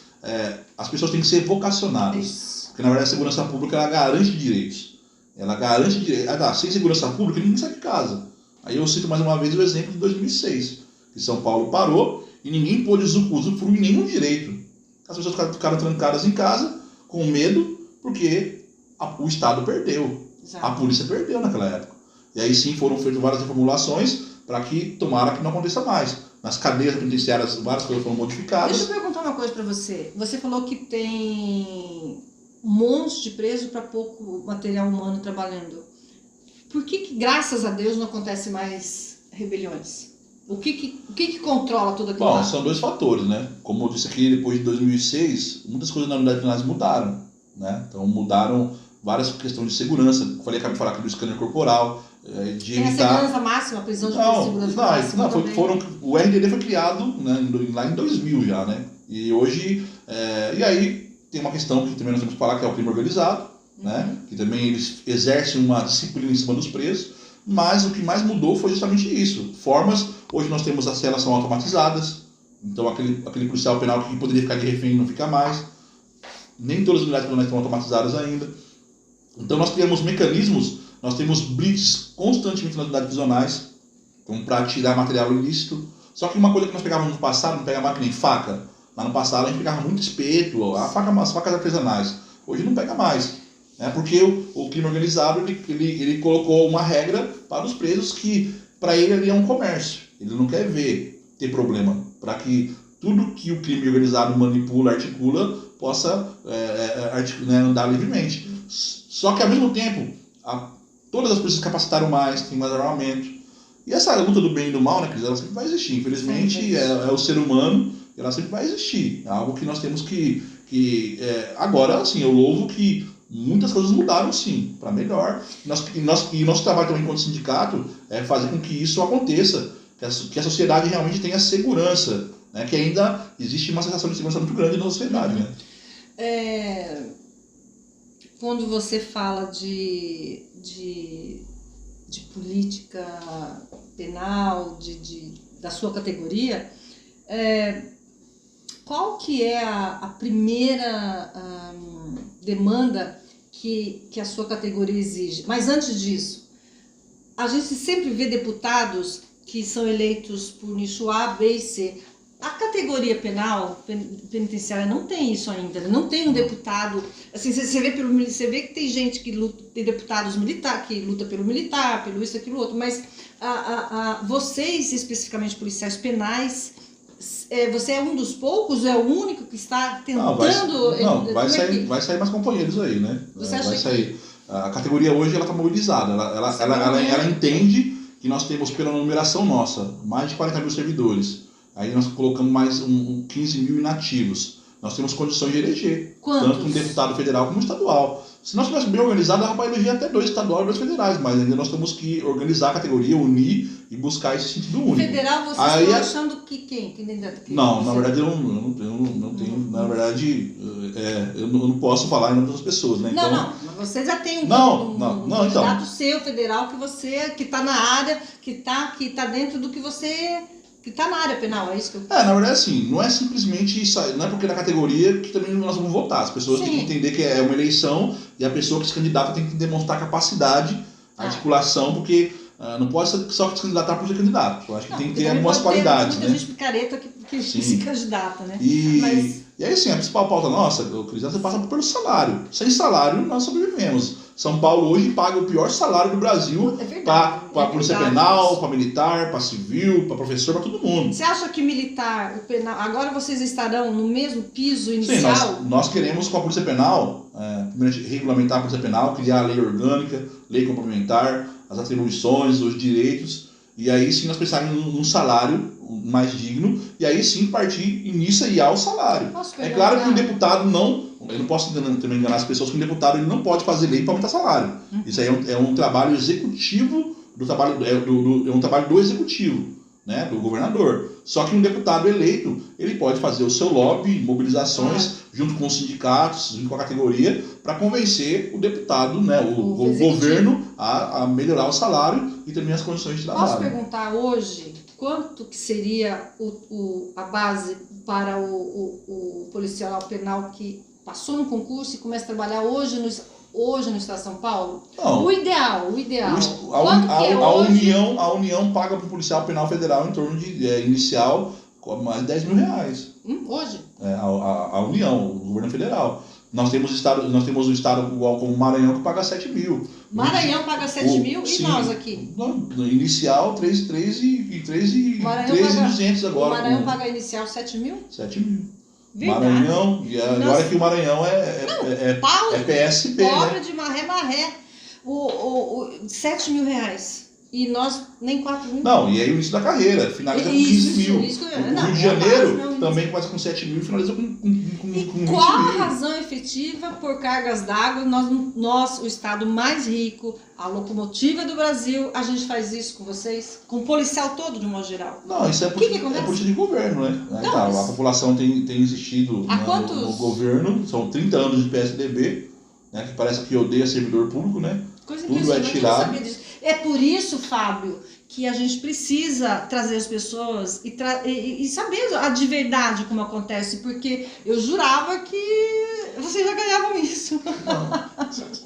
S2: as pessoas têm que ser vocacionadas, porque na verdade a segurança pública ela garante direitos, sem segurança pública ninguém sai de casa. Aí eu cito mais uma vez o exemplo de 2006, que São Paulo parou e ninguém pôde usufruir nenhum direito. As pessoas ficaram trancadas em casa, com medo, porque o Estado perdeu. Exato. A polícia perdeu naquela época. E aí sim foram feitas várias reformulações para que tomara que não aconteça mais. Nas cadeias penitenciárias, várias coisas foram modificadas.
S1: Deixa eu perguntar uma coisa para você. Você falou que tem um monte de preso para pouco material humano trabalhando. Por que graças a Deus, não acontece mais rebeliões? O que controla tudo aquilo?
S2: Bom, são dois fatores, né? Como eu disse aqui, depois de 2006, muitas coisas na unidade penal mudaram, né? Então mudaram várias questões de segurança. Acabei de falar aqui do escâner corporal, de
S1: tem
S2: evitar...
S1: a segurança máxima, a prisão de segurança máxima.
S2: O RDD foi criado, né, lá em 2000 já, né? E hoje, e aí tem uma questão que também nós temos que falar, que é o crime organizado, né? Que também eles exercem uma disciplina em cima dos presos, mas o que mais mudou foi justamente isso. Formas, hoje nós temos as celas são automatizadas, então aquele policial penal que poderia ficar de refém não fica mais. Nem todas as unidades penais estão automatizadas ainda. Então nós temos mecanismos, nós temos blitz constantemente nas unidades prisionais, para tirar material ilícito. Só que uma coisa que nós pegávamos no passado, não pegava mais que nem faca. Lá no passado a gente pegava muito espeto, as facas artesanais. Hoje não pega mais. Né? Porque o crime organizado ele colocou uma regra para os presos que para ele é um comércio. Ele não quer ter problema. Para que tudo que o crime organizado manipula, articula, possa andar livremente. Só que ao mesmo tempo, todas as polícias capacitaram mais, tem mais armamento. E essa luta do bem e do mal, né, Cris, ela sempre vai existir. Infelizmente, é o ser humano, ela sempre vai existir. É algo que nós temos que agora, assim, eu louvo que muitas coisas mudaram, sim, para melhor. E nosso trabalho também enquanto sindicato é fazer com que isso aconteça, que a sociedade realmente tenha segurança, né, que ainda existe uma sensação de segurança muito grande na sociedade. Né?
S1: Quando você fala de política penal, da sua categoria, qual que é a primeira demanda que a sua categoria exige? Mas antes disso, a gente sempre vê deputados que são eleitos por nicho A, B e C. A categoria penal, penitenciária, não tem isso ainda. Não tem um deputado... Assim, você vê que tem gente que luta, tem deputados militares, que luta pelo militar, pelo isso, aquilo, outro. Mas vocês, especificamente policiais penais, você é um dos poucos? É o único que está tentando...
S2: Vai sair mais companheiros aí, né?
S1: Você acha
S2: vai sair. A categoria hoje ela está mobilizada. Ela entende que nós temos, pela numeração nossa, mais de 40 mil servidores. Aí nós colocamos mais 15 mil inativos. Nós temos condições de eleger.
S1: Quantos?
S2: Tanto um deputado federal como um estadual. Se nós estivéssemos bem organizados, dava para eleger até 2 estaduais e 2 federais. Mas ainda nós temos que organizar a categoria, unir e buscar esse sentido único.
S1: Federal, vocês estão achando que quem?
S2: Não, na verdade eu não tenho. Na verdade, eu não posso falar em nome das pessoas, né? Então,
S1: não, mas você já tem um candidato seu federal que está na área, que está dentro do que você... que está na área penal, é isso que eu...
S2: na verdade, assim, não é simplesmente isso, não é porque na categoria que também nós vamos votar. As pessoas têm que entender que é uma eleição e a pessoa que se candidata tem que demonstrar capacidade, articulação, porque não pode só se candidatar por ser candidato. Eu acho que tem que ter algumas qualidades,
S1: né? Tem muita gente picareta que se candidata, né?
S2: E aí, assim, a principal pauta nossa, Cris, você passa pelo salário. Sem salário, nós sobrevivemos. São Paulo hoje paga o pior salário do Brasil para a polícia penal, para militar, para civil, para professor, para todo mundo.
S1: Você acha que militar, o penal, agora vocês estarão no mesmo piso inicial?
S2: Sim, nós queremos com a polícia penal, primeiro regulamentar a polícia penal, criar a lei orgânica, lei complementar, as atribuições, os direitos, e aí sim nós pensarmos num salário mais digno, e aí sim partir iniciar o salário. É claro que um deputado eu não posso também enganar as pessoas que um deputado ele não pode fazer lei para aumentar salário. Isso aí é um trabalho executivo, é um trabalho do executivo, né, do governador. Só que um deputado eleito, ele pode fazer o seu lobby, mobilizações, junto com os sindicatos, junto com a categoria, para convencer o deputado, né, o governo a melhorar o salário e também as condições de trabalho.
S1: Posso perguntar hoje quanto que seria a base para o policial penal que passou no concurso e começa a trabalhar hoje no Estado de São Paulo?
S2: Não.
S1: O ideal.
S2: A União paga para o policial penal federal em torno de inicial mais de 10 mil reais.
S1: Hoje?
S2: A União, o governo federal. Nós temos o estado igual como o Maranhão que paga 7 mil.
S1: Maranhão paga 7 mil e nós aqui?
S2: No inicial, 3.200 agora.
S1: O Maranhão paga inicial 7 mil?
S2: 7 mil.
S1: Verdade.
S2: Maranhão, e agora que o Maranhão é PSP,
S1: pobre,
S2: né?
S1: de maré. 7 mil reais. e nós nem 4 mil.
S2: Não, e aí o início da carreira, finaliza com 15 mil. O Rio de Janeiro também começa com 7 mil e finaliza com 20 mil.
S1: Qual a razão efetiva por cargas d'água? Nós, o estado mais rico, a locomotiva do Brasil, a gente faz isso com vocês? Com o policial todo, de modo geral?
S2: Não, isso é política de governo, né? Não, tá, a população tem existido no governo, são 30 anos de PSDB, né, que parece que odeia servidor público, né?
S1: Coisa
S2: tudo é tirado.
S1: É por isso, Fábio, que a gente precisa trazer as pessoas e saber de como acontece, porque eu jurava que vocês já ganhavam isso.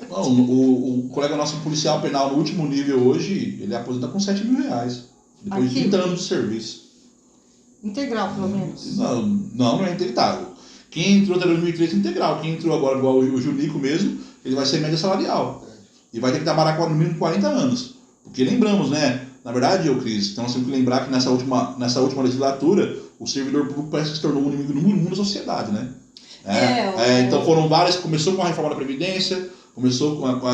S2: Não, o colega nosso policial penal no último nível hoje, ele aposenta com 7 mil reais, depois de 30 anos de serviço.
S1: Integral, pelo menos?
S2: Não é integral. Quem entrou até 2013 é integral, quem entrou agora igual o Junico mesmo, ele vai ser média salarial. E vai ter que trabalhar no mínimo 40 anos. Porque lembramos, né? Na verdade, Cris, então nós temos que lembrar que nessa última legislatura, o servidor público parece que se tornou um inimigo número 1 da sociedade, né? Então foram várias, começou com a reforma da Previdência,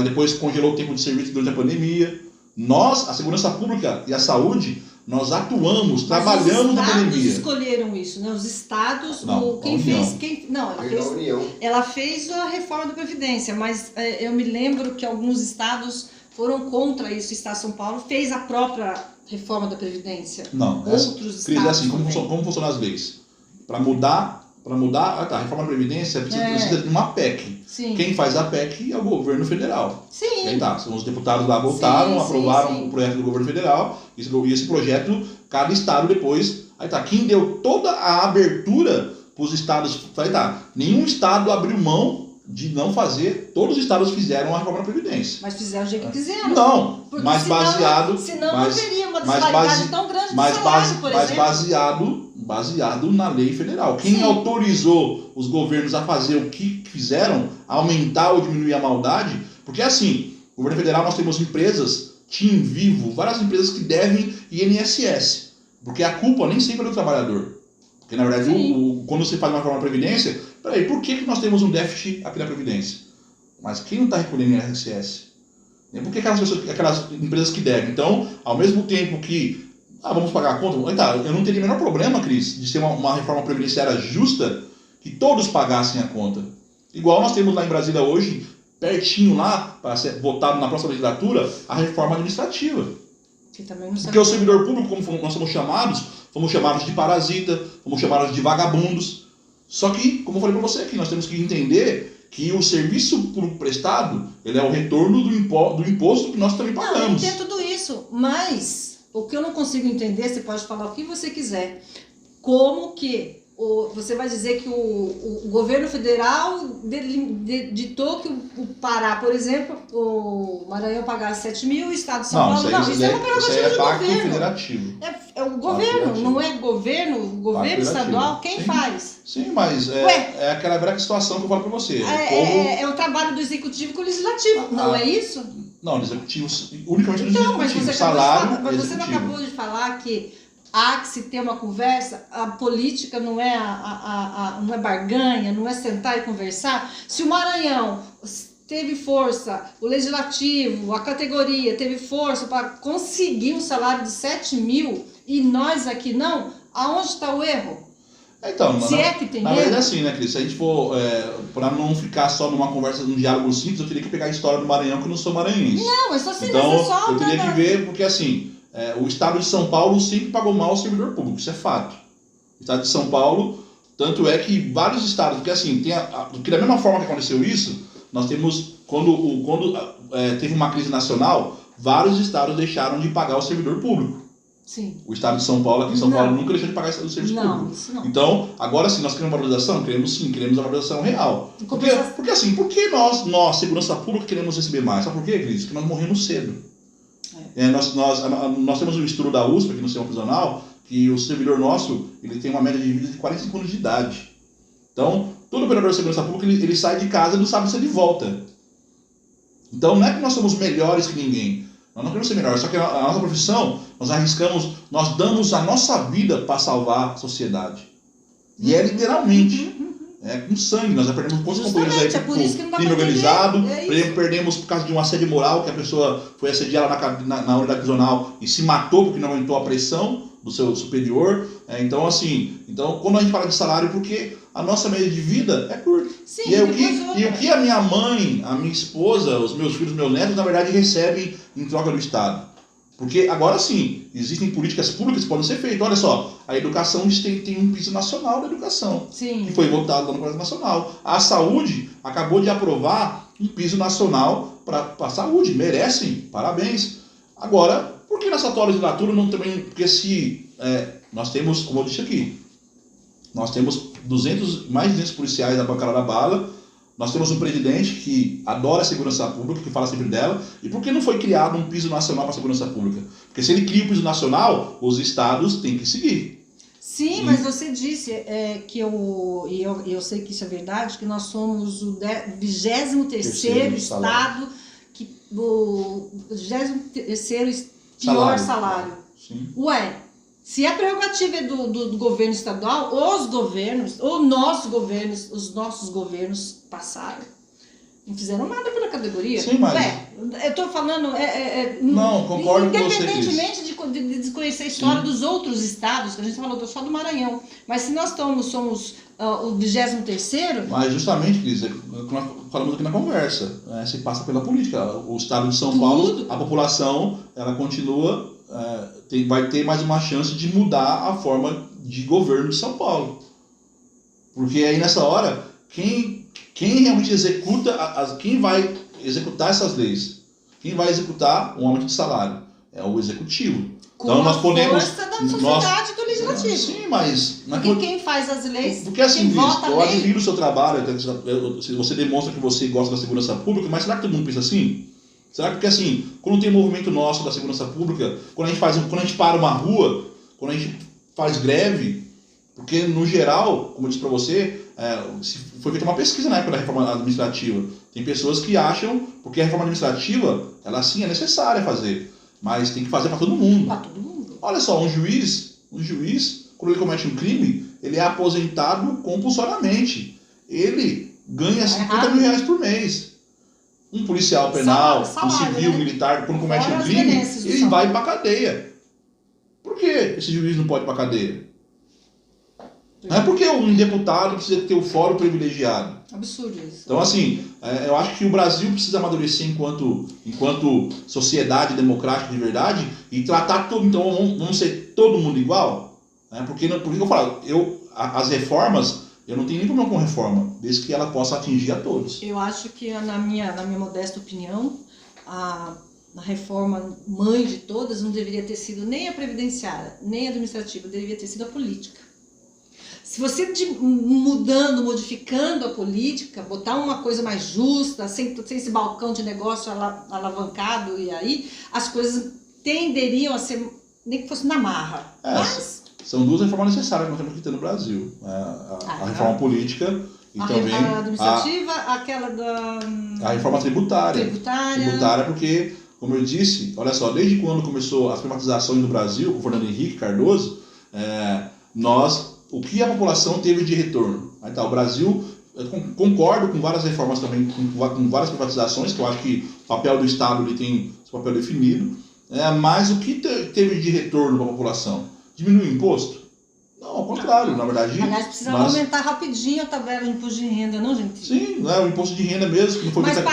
S2: depois congelou o tempo de serviço durante a pandemia. Nós, a segurança pública e a saúde, nós atuamos, trabalhamos na pandemia. Os
S1: estados escolheram isso, né? Os estados, ela fez a reforma da Previdência, mas eu me lembro que alguns estados foram contra isso. O estado de São Paulo fez a própria reforma da Previdência.
S2: Outros estados. Assim, como funcionam as leis? Para mudar a reforma da Previdência, precisa de uma PEC.
S1: Sim.
S2: Quem faz a PEC é o governo federal.
S1: Sim.
S2: Aí são os deputados lá votaram, aprovaram o projeto do governo federal, e esse projeto, cada estado depois, quem deu toda a abertura para os estados, nenhum estado abriu mão de não fazer, todos os estados fizeram a reforma da Previdência.
S1: Mas fizeram do jeito que quiseram.
S2: Não, mas baseado...
S1: Senão não haveria uma disparidade tão grande de salário, por exemplo.
S2: Mas baseado na lei federal. Quem autorizou os governos a fazer o que fizeram, aumentar ou diminuir a maldade, porque assim, no governo federal nós temos empresas, Tim Vivo, várias empresas que devem INSS, porque a culpa nem sempre é do trabalhador. Porque na verdade, quando você faz uma reforma da Previdência, peraí, por que nós temos um déficit aqui na Previdência? Mas quem não está recolhendo INSS? Por que aquelas empresas que devem? Então, ao mesmo tempo que vamos pagar a conta, eu não teria o menor problema, Cris, de ser uma reforma previdenciária justa, que todos pagassem a conta. Igual nós temos lá em Brasília hoje, pertinho lá, para ser votado na próxima legislatura, a reforma administrativa. Porque o servidor público, como nós fomos chamados de parasita, fomos chamados de vagabundos. Só que, como eu falei para você aqui, nós temos que entender que o serviço público prestado, ele é o retorno do imposto que nós também pagamos.
S1: Não, eu entendo tudo isso, mas o que eu não consigo entender, você pode falar o que você quiser, como que você vai dizer que o governo federal ditou que o Pará, por exemplo, o Maranhão pagasse 7 mil, o estado de São Paulo não. Isso é uma prerrogativa do governo.
S2: Federativo.
S1: É o governo, não é o governo estadual, quem faz?
S2: Sim, mas é aquela velha situação que eu falo para você.
S1: É o trabalho do executivo com o legislativo, não é isso?
S2: Não, executivo, unicamente do executivo.
S1: Mas você não acabou de falar que há que se ter uma conversa, a política não é não é barganha, não é sentar e conversar. Se o Maranhão teve força, o legislativo, a categoria teve força para conseguir um salário de 7 mil e nós aqui não, aonde está o erro?
S2: Então,
S1: que tem
S2: na verdade é assim, né, Cris? Se a gente for, para não ficar só numa conversa, num diálogo simples, eu teria que pegar a história do Maranhão, que eu não sou maranhense.
S1: Não, eu sou
S2: Então, eu teria que ver, porque assim, o estado de São Paulo sempre pagou mal ao servidor público, isso é fato. O estado de São Paulo, tanto é que vários estados, porque assim, porque da mesma forma que aconteceu isso, nós temos, quando teve uma crise nacional, vários estados deixaram de pagar o servidor público.
S1: Sim.
S2: O estado de São Paulo, aqui em São Paulo, nunca deixou de pagar o serviço público.
S1: Isso não.
S2: Então, agora sim, nós queremos valorização? Queremos sim, queremos a valorização real. Porque assim, por que nós, segurança pública, queremos receber mais? Sabe por quê, Cris? Porque nós morremos cedo. Nós temos um estudo da USP aqui no sistema prisional, que o servidor nosso, ele tem uma média de vida de 45 anos de idade. Então, todo operador de segurança pública, ele sai de casa e não sabe se ele volta. Então, não é que nós somos melhores que ninguém. Nós não queremos ser melhores, só que a nossa profissão, nós arriscamos, nós damos a nossa vida para salvar a sociedade. E é literalmente. com sangue. Nós já perdemos quantos companheiros aí
S1: por isso que não dá
S2: crime organizado,
S1: é
S2: perdemos por causa de um assédio moral, que a pessoa foi assediada na unidade prisional e se matou porque não aguentou a pressão do seu superior. Então, assim, quando a gente fala de salário, porque a nossa média de vida é curta.
S1: Sim,
S2: e o que a minha mãe, a minha esposa, os meus filhos, meus netos, na verdade, recebem em troca do Estado. Porque agora sim, existem políticas públicas que podem ser feitas. Olha só, a educação tem um piso nacional da educação,
S1: sim,
S2: que foi votado lá no Congresso Nacional. A saúde acabou de aprovar um piso nacional para a saúde, merecem, parabéns. Agora, por que nessa atual legislatura não também... Porque se nós temos, como eu disse aqui, nós temos mais de 200 policiais da bancada da bala, nós temos um presidente que adora a segurança pública, que fala sempre dela, e por que não foi criado um piso nacional para a segurança pública? Porque se ele cria o piso nacional, os estados têm que seguir.
S1: Sim, mas você disse que eu sei que isso é verdade, que nós somos o 23º estado, o 23º pior salário.
S2: Sim.
S1: Ué, se a prerrogativa é do governo estadual, os nossos governos passaram, não fizeram nada pela categoria.
S2: Sim, mas...
S1: eu estou falando...
S2: não, concordo com você.
S1: Independentemente de desconhecer a história dos outros estados, que a gente falou só do Maranhão, mas se nós somos o 23º...
S2: Mas justamente, Cris, nós falamos aqui na conversa, se passa pela política. O estado de São Paulo, a população, ela continua... vai ter mais uma chance de mudar a forma de governo de São Paulo. Porque aí nessa hora, quem realmente executa, quem vai executar essas leis? Quem vai executar um aumento de salário? É o executivo.
S1: Com então nós podemos... força da sociedade do legislativo.
S2: Sim, mas...
S1: Porque quem faz as leis,
S2: porque assim,
S1: quem vota
S2: eu admiro o seu trabalho, você demonstra que você gosta da segurança pública, mas será que todo mundo pensa assim? Será que, porque assim, quando tem um movimento nosso da segurança pública, quando a gente para uma rua, quando a gente faz greve, porque no geral, como eu disse para você, foi feita uma pesquisa na época da reforma administrativa. Tem pessoas que acham, porque a reforma administrativa, ela sim é necessária fazer, mas tem que fazer para todo mundo.
S1: Para todo mundo.
S2: Olha só, um juiz, quando ele comete um crime, ele é aposentado compulsoriamente. Ele ganha 50 mil reais por mês. Um policial penal, salário, um civil, militar, quando comete um crime, ele vai para a cadeia. Por que esse juiz não pode ir para a cadeia? Não é porque um deputado precisa ter o fórum privilegiado.
S1: Absurdo isso.
S2: Então, assim, eu acho que o Brasil precisa amadurecer enquanto sociedade democrática de verdade e tratar todo. Então, vamos ser todo mundo igual? Porque eu falo, as reformas... Eu não tenho nem problema com reforma, desde que ela possa atingir a todos.
S1: Eu acho que, na minha modesta opinião, a reforma mãe de todas não deveria ter sido nem a previdenciária, nem a administrativa, deveria ter sido a política. Se você modificando a política, botar uma coisa mais justa, sem esse balcão de negócio alavancado, e aí as coisas tenderiam a ser, nem que fosse na marra. Mas...
S2: São duas reformas necessárias que nós temos que ter no Brasil. A reforma política e também
S1: a administrativa, aquela da...
S2: A reforma tributária. Tributária porque, como eu disse, olha só, desde quando começou as privatizações no Brasil, com o Fernando Henrique Cardoso, o que a população teve de retorno? O Brasil, eu concordo com várias reformas também, com várias privatizações, que eu acho que o papel do Estado ele tem seu papel definido, mas o que teve de retorno para a população? Diminuir o imposto? Não, ao contrário, na verdade...
S1: Aliás, precisava aumentar rapidinho a tabela de imposto de renda, não, gente?
S2: Sim, o imposto de renda mesmo, que não foi
S1: feita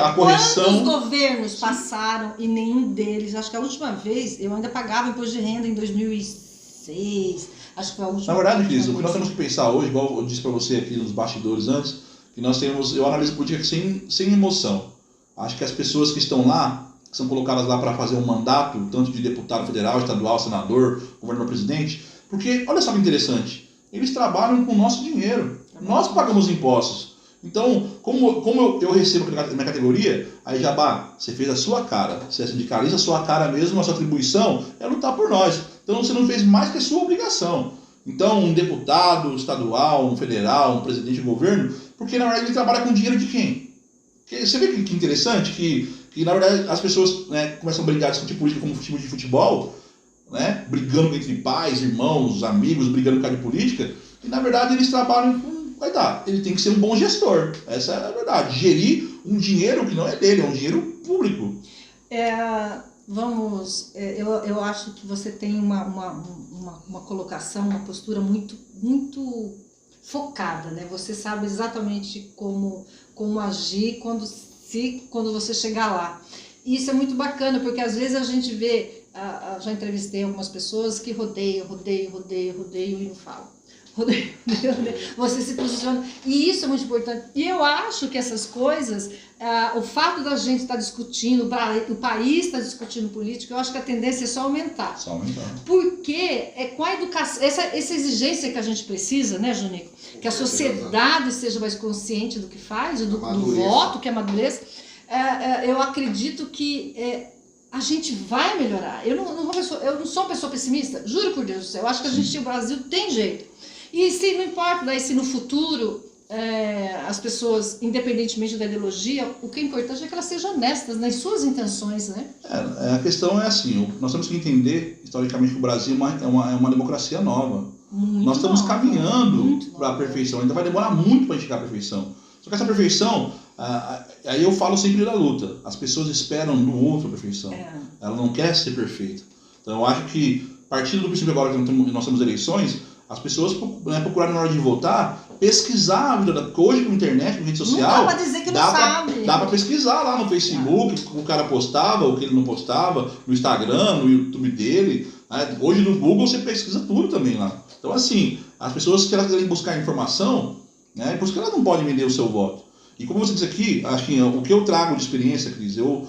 S2: a correção.
S1: Quantos governos passaram e nenhum deles? Acho que a última vez eu ainda pagava imposto de renda em 2006. Acho que foi a última.
S2: Na verdade, Cris, o que nós temos que pensar hoje, igual eu disse para você aqui nos bastidores antes, que eu analiso política sem emoção. Acho que as pessoas que estão lá, que são colocadas lá para fazer um mandato, tanto de deputado federal, estadual, senador, governador, presidente, porque, olha só que interessante, eles trabalham com o nosso dinheiro, nós pagamos impostos. Então, como eu recebo na minha categoria, aí você fez a sua cara, você é sindicalista, a sua cara mesmo, a sua atribuição é lutar por nós. Então, você não fez mais que a sua obrigação. Então, um deputado estadual, um federal, um presidente de governo, porque na verdade ele trabalha com dinheiro de quem? Você vê que interessante que na verdade as pessoas começam a brigar, discutir política como time de futebol, brigando entre pais, irmãos, amigos, brigando por causa de política, e na verdade eles trabalham com vai dar. Ele tem que ser um bom gestor. Essa é a verdade. Gerir um dinheiro que não é dele, é um dinheiro público.
S1: Eu acho que você tem uma colocação, uma postura muito, muito focada, né? Você sabe exatamente como agir quando você chegar lá. E isso é muito bacana, porque às vezes a gente vê, já entrevistei algumas pessoas que rodeiam e não falam. Rodeio. Você se posiciona, e isso é muito importante. E eu acho que essas coisas, o fato da gente estar discutindo, o país estar discutindo política, eu acho que a tendência é só aumentar. Porque com a educação, essa exigência que a gente precisa, né, Junico? Que a sociedade seja mais consciente do que faz, do voto, que amadureça. Eu acredito que a gente vai melhorar. Eu não sou uma pessoa pessimista, juro por Deus do céu. Eu acho que o Brasil tem jeito. E se não importa, daí se no futuro as pessoas, independentemente da ideologia, o que é importante é que elas sejam honestas nas suas intenções, né?
S2: A questão é assim, nós temos que entender, historicamente, que o Brasil é uma democracia nova. Nós estamos caminhando para a perfeição, ainda vai demorar muito para chegar à perfeição. Só que essa perfeição, aí eu falo sempre da luta, as pessoas esperam do outro a perfeição, ela não quer ser perfeita. Então eu acho que, partindo do princípio agora que nós temos eleições, as pessoas procurarem na hora de votar, pesquisar a vida porque hoje com a internet, com a rede social,
S1: não dá pra dizer que não sabe.
S2: Dá pra pesquisar lá no Facebook, o cara postava, o que ele não postava, no Instagram, no YouTube dele, né? Hoje no Google você pesquisa tudo também lá. Então assim, as pessoas que elas querem buscar informação, né, por isso que elas não podem vender o seu voto. E como você disse aqui, acho que o que eu trago de experiência, Cris, eu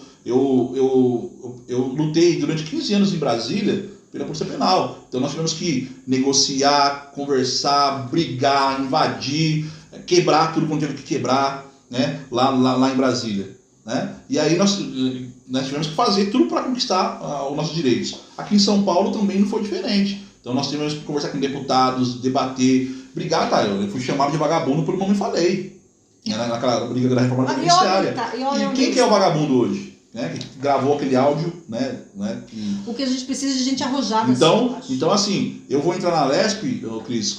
S2: lutei durante 15 anos em Brasília pela Polícia Penal. Então nós tivemos que negociar, conversar, brigar, invadir, quebrar tudo quanto teve que quebrar, né, lá em Brasília. Né? E aí nós tivemos que fazer tudo para conquistar os nossos direitos. Aqui em São Paulo também não foi diferente. Então nós tivemos que conversar com deputados, debater, brigar, tá? Eu fui chamado de vagabundo pelo nome falei. Naquela briga da reforma penitenciária. E quem que é o vagabundo hoje? Né, que gravou aquele áudio, né,
S1: o que a gente precisa de gente arrojada.
S2: Então assim, eu vou entrar na Lesp, Cris,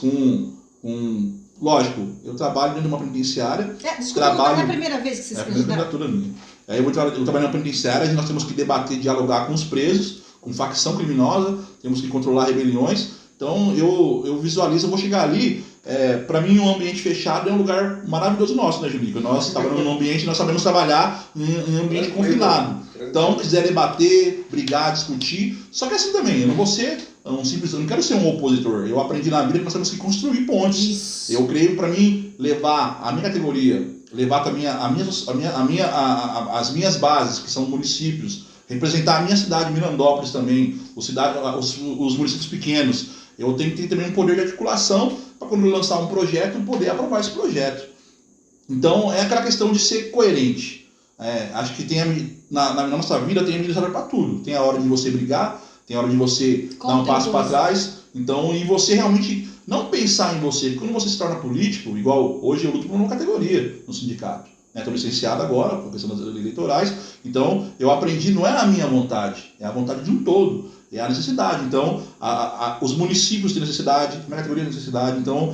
S2: lógico, eu trabalho dentro de uma penitenciária.
S1: Desculpa, não é a primeira vez que você se candidata.
S2: É a primeira candidatura minha. Aí eu trabalho na penitenciária, e nós temos que debater, dialogar com os presos, com facção criminosa, temos que controlar rebeliões. Então eu visualizo, eu vou chegar ali. Para mim, um ambiente fechado é um lugar maravilhoso nosso, né, Junico? Nós trabalhamos num ambiente, nós sabemos trabalhar em ambiente confinado. Então, quiser debater, brigar, discutir. Só que assim também, eu não vou ser eu não quero ser um opositor. Eu aprendi na vida que nós temos que construir pontes. Isso. Eu creio, para mim, levar a minha categoria, levar também as minhas bases, que são municípios, representar a minha cidade, Mirandópolis também, os municípios pequenos. Eu tenho que ter também um poder de articulação para quando eu lançar um projeto, poder aprovar esse projeto. Então, é aquela questão de ser coerente. Acho que na nossa vida tem a medida para tudo. Tem a hora de você brigar, tem a hora de você dar um passo para trás. Então, e você realmente não pensar em você. Porque quando você se torna político, igual hoje eu luto por uma categoria no sindicato. Estou licenciado agora, por questão das eleitorais. Então, eu aprendi, não é a minha vontade, é a vontade de um todo. É a necessidade. Então, os municípios têm necessidade, a minha categoria tem necessidade. Então,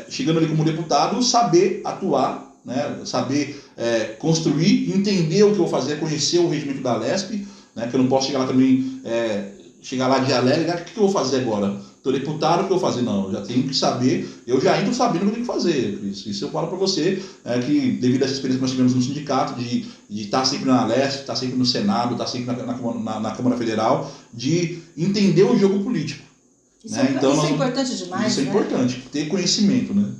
S2: chegando ali como deputado, saber atuar, né, saber construir, entender o que eu vou fazer, conhecer o regimento da Lesp, né, que eu não posso chegar lá também, chegar lá de alegre, o que eu vou fazer agora? Estou deputado, o que eu vou fazer? Não, eu já tenho que saber, eu já entro sabendo o que eu tenho que fazer, Cris. Isso eu falo para você, que devido a essa experiência que nós tivemos no sindicato, de estar sempre na Lesp, estar sempre no Senado, estar sempre na Câmara Federal, de entender o jogo político.
S1: Isso, né? Então, isso é importante demais.
S2: Isso é importante, ter conhecimento, né?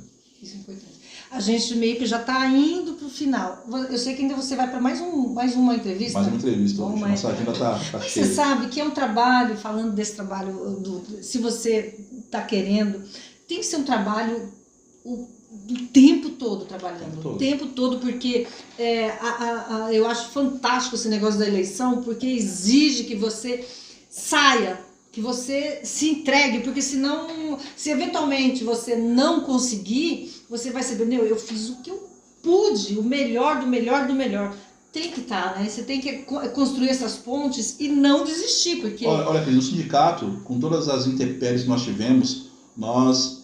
S1: Isso é importante. A gente meio que já está indo para o final. Eu sei que ainda você vai para mais uma entrevista.
S2: Mais uma entrevista hoje. Nossa agenda está cheia.
S1: Você sabe que é um trabalho, falando desse trabalho, se você está querendo, tem que ser um trabalho o tempo todo trabalhando. O tempo todo, porque eu acho fantástico esse negócio da eleição, porque exige que você saia, que você se entregue, porque senão, se eventualmente você não conseguir, você vai saber, eu fiz o que eu pude, o melhor do melhor do melhor. Tem que estar, né? Você tem que construir essas pontes e não desistir, porque... Olha,
S2: no sindicato, com todas as intempéries que nós tivemos, nós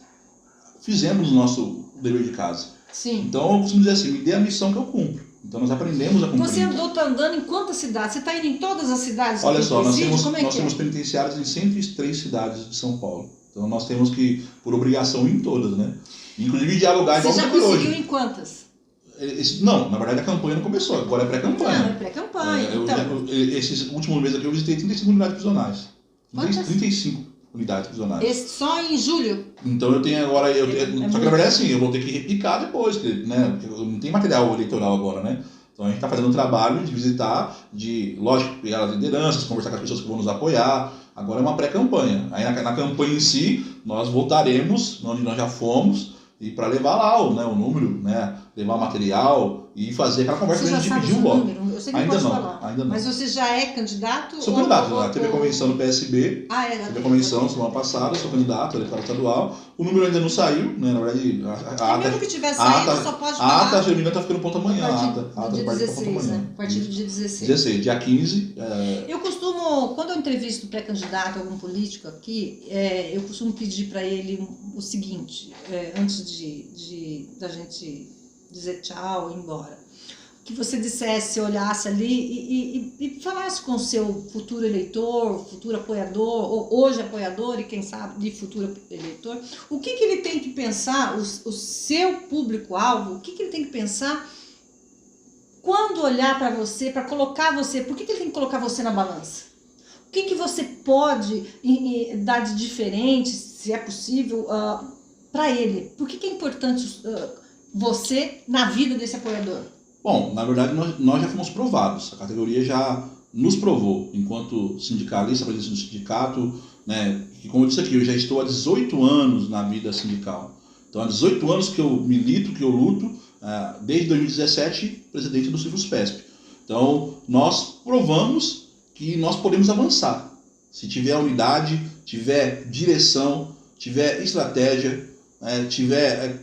S2: fizemos o nosso dever de casa.
S1: Sim.
S2: Então eu costumo dizer assim, me dê a missão que eu cumpro. Então nós aprendemos a cumprir.
S1: Você tá andando em quantas cidades? Você está indo em todas as cidades?
S2: Olha só, nós temos penitenciários em 103 cidades de São Paulo. Então nós temos que, por obrigação, ir em todas, né? Inclusive dialogar.
S1: Você já conseguiu em quantas?
S2: Não, na verdade a campanha não começou, agora é pré-campanha.
S1: Não, é pré-campanha. Então...
S2: Esses últimos meses aqui eu visitei 35 unidades prisionais. 35 unidades prisionais.
S1: Só em julho?
S2: Então eu tenho agora. Só que na verdade assim, eu vou ter que repicar depois, né? Porque não tem material eleitoral agora, né? Então a gente está fazendo um trabalho de visitar, lógico, pegar as lideranças, conversar com as pessoas que vão nos apoiar. Agora é uma pré-campanha. Aí na campanha em si, nós voltaremos onde nós já fomos e para levar lá o número, né? Levar material e fazer aquela conversa que a gente pediu o voto.
S1: Eu sei que ainda não pode falar.
S2: Ainda não.
S1: Mas você já é candidato?
S2: Sou candidato. Teve a convenção no PSB. Teve a convenção semana passada, sou candidato, deputado estadual. O número ainda não saiu, né? Na verdade, a ata.
S1: Mesmo que tiver saído, só pode falar.
S2: A ata, se não me engano, está ficando pronta amanhã. A ata
S1: dia 16, né? A partir do dia 16.
S2: 16, dia 15.
S1: Eu costumo, quando eu entrevisto pré-candidato, algum político aqui, eu costumo pedir para ele o seguinte, antes da gente dizer tchau e ir embora. Que você dissesse, olhasse ali e falasse com o seu futuro eleitor, futuro apoiador, ou hoje apoiador e quem sabe de futuro eleitor, o que ele tem que pensar, o seu público-alvo, o que ele tem que pensar quando olhar para você, para colocar você, por que ele tem que colocar você na balança? O que você pode dar de diferente, se é possível, para ele? Por que é importante você na vida desse apoiador?
S2: Bom, na verdade nós já fomos provados, a categoria já nos provou, enquanto sindicalista, presidente do sindicato, né, que como eu disse aqui, eu já estou há 18 anos na vida sindical. Então há 18 anos que eu milito, que eu luto, desde 2017, presidente do Cifuspesp. Então nós provamos que nós podemos avançar, se tiver unidade, tiver direção, tiver estratégia, tiver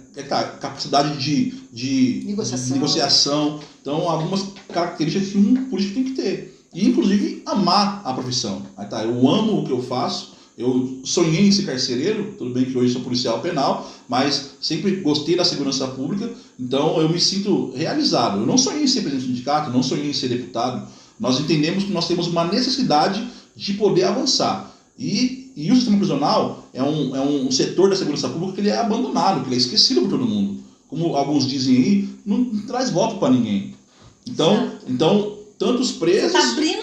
S2: capacidade de negociação. Então, algumas características que um político tem que ter. E, inclusive, amar a profissão. Eu amo o que eu faço. Eu sonhei em ser carcereiro, tudo bem que hoje sou policial penal, mas sempre gostei da segurança pública, então eu me sinto realizado. Eu não sonhei em ser presidente do sindicato, não sonhei em ser deputado. Nós entendemos que nós temos uma necessidade de poder avançar. E o sistema prisional é um setor da segurança pública que ele é abandonado, que ele é esquecido por todo mundo. Como alguns dizem aí, não traz voto para ninguém. Então, tanto os presos... Você
S1: está abrindo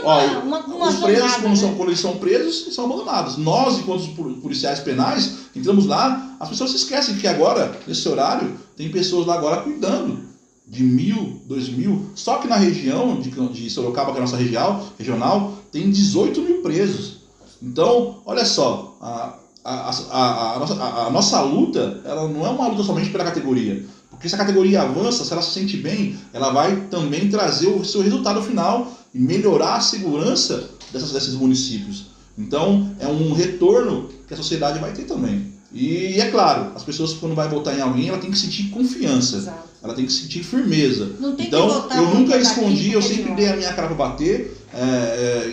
S2: os presos, quando eles são presos, são abandonados. Nós, enquanto policiais penais, entramos lá, as pessoas se esquecem que agora, nesse horário, tem pessoas lá agora cuidando de 1.000, 2.000. Só que na região de Sorocaba, que é a nossa regional, tem 18 mil presos. Então, olha só, a nossa luta, ela não é uma luta somente pela categoria. Porque se a categoria avança, se ela se sente bem, ela vai também trazer o seu resultado final e melhorar a segurança desses municípios. Então, é um retorno que a sociedade vai ter também. E é claro, as pessoas quando vai votar em alguém, ela tem que sentir confiança.
S1: Exato.
S2: Ela tem que sentir firmeza.
S1: Então,
S2: eu nunca escondi, eu sempre dei a minha cara para bater.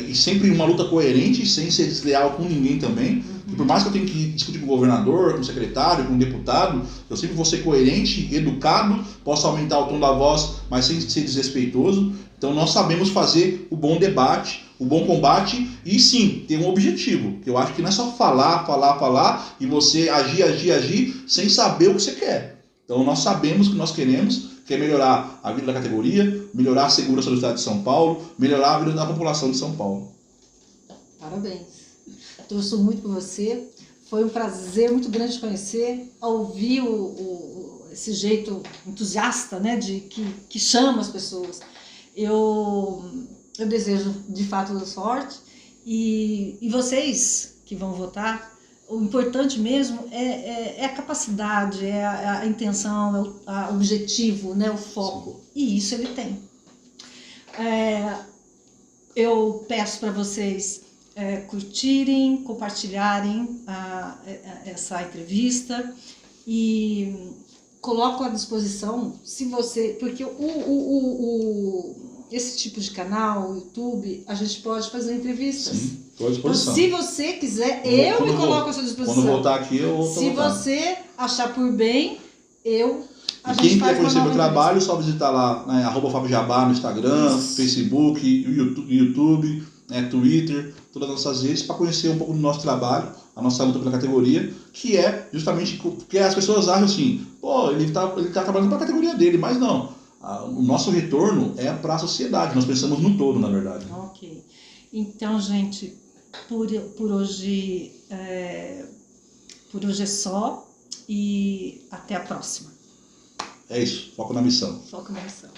S2: E sempre uma luta coerente, sem ser desleal com ninguém também. E por mais que eu tenha que discutir com o governador, com o secretário, com o deputado, eu sempre vou ser coerente, educado, posso aumentar o tom da voz, mas sem ser desrespeitoso. Então nós sabemos fazer o bom debate, o bom combate e sim, ter um objetivo. Que eu acho que não é só falar e você agir sem saber o que você quer. Então nós sabemos o que nós queremos, que é melhorar a vida da categoria, melhorar a segurança do estado de São Paulo, melhorar a vida da população de São Paulo.
S1: Parabéns. Torço muito por você. Foi um prazer muito grande te conhecer, ouvir esse jeito entusiasta, né, que chama as pessoas. Eu desejo de fato sorte e vocês que vão votar, o importante mesmo é a capacidade, é a intenção, é o objetivo, né, o foco. E isso ele tem. Eu peço para vocês curtirem, compartilharem essa entrevista e coloco à disposição, se você, porque esse tipo de canal, o YouTube, a gente pode fazer entrevistas.
S2: Sim. Estou à disposição.
S1: Então, se você quiser, eu me coloco à sua disposição.
S2: Quando voltar aqui, eu vou
S1: Se você achar por bem,
S2: e quem quiser conhecer meu trabalho, é só visitar lá, né, @FabioJabá no Instagram, Facebook, YouTube, né, Twitter, todas as nossas redes, para conhecer um pouco do nosso trabalho, a nossa luta pela categoria, que é justamente porque as pessoas acham assim, pô, ele tá trabalhando para a categoria dele, mas não. O nosso retorno é para a sociedade, nós pensamos no todo, na verdade.
S1: Ok. Então, gente, por hoje é só e até a próxima.
S2: É isso, foco na missão.
S1: Foco na missão.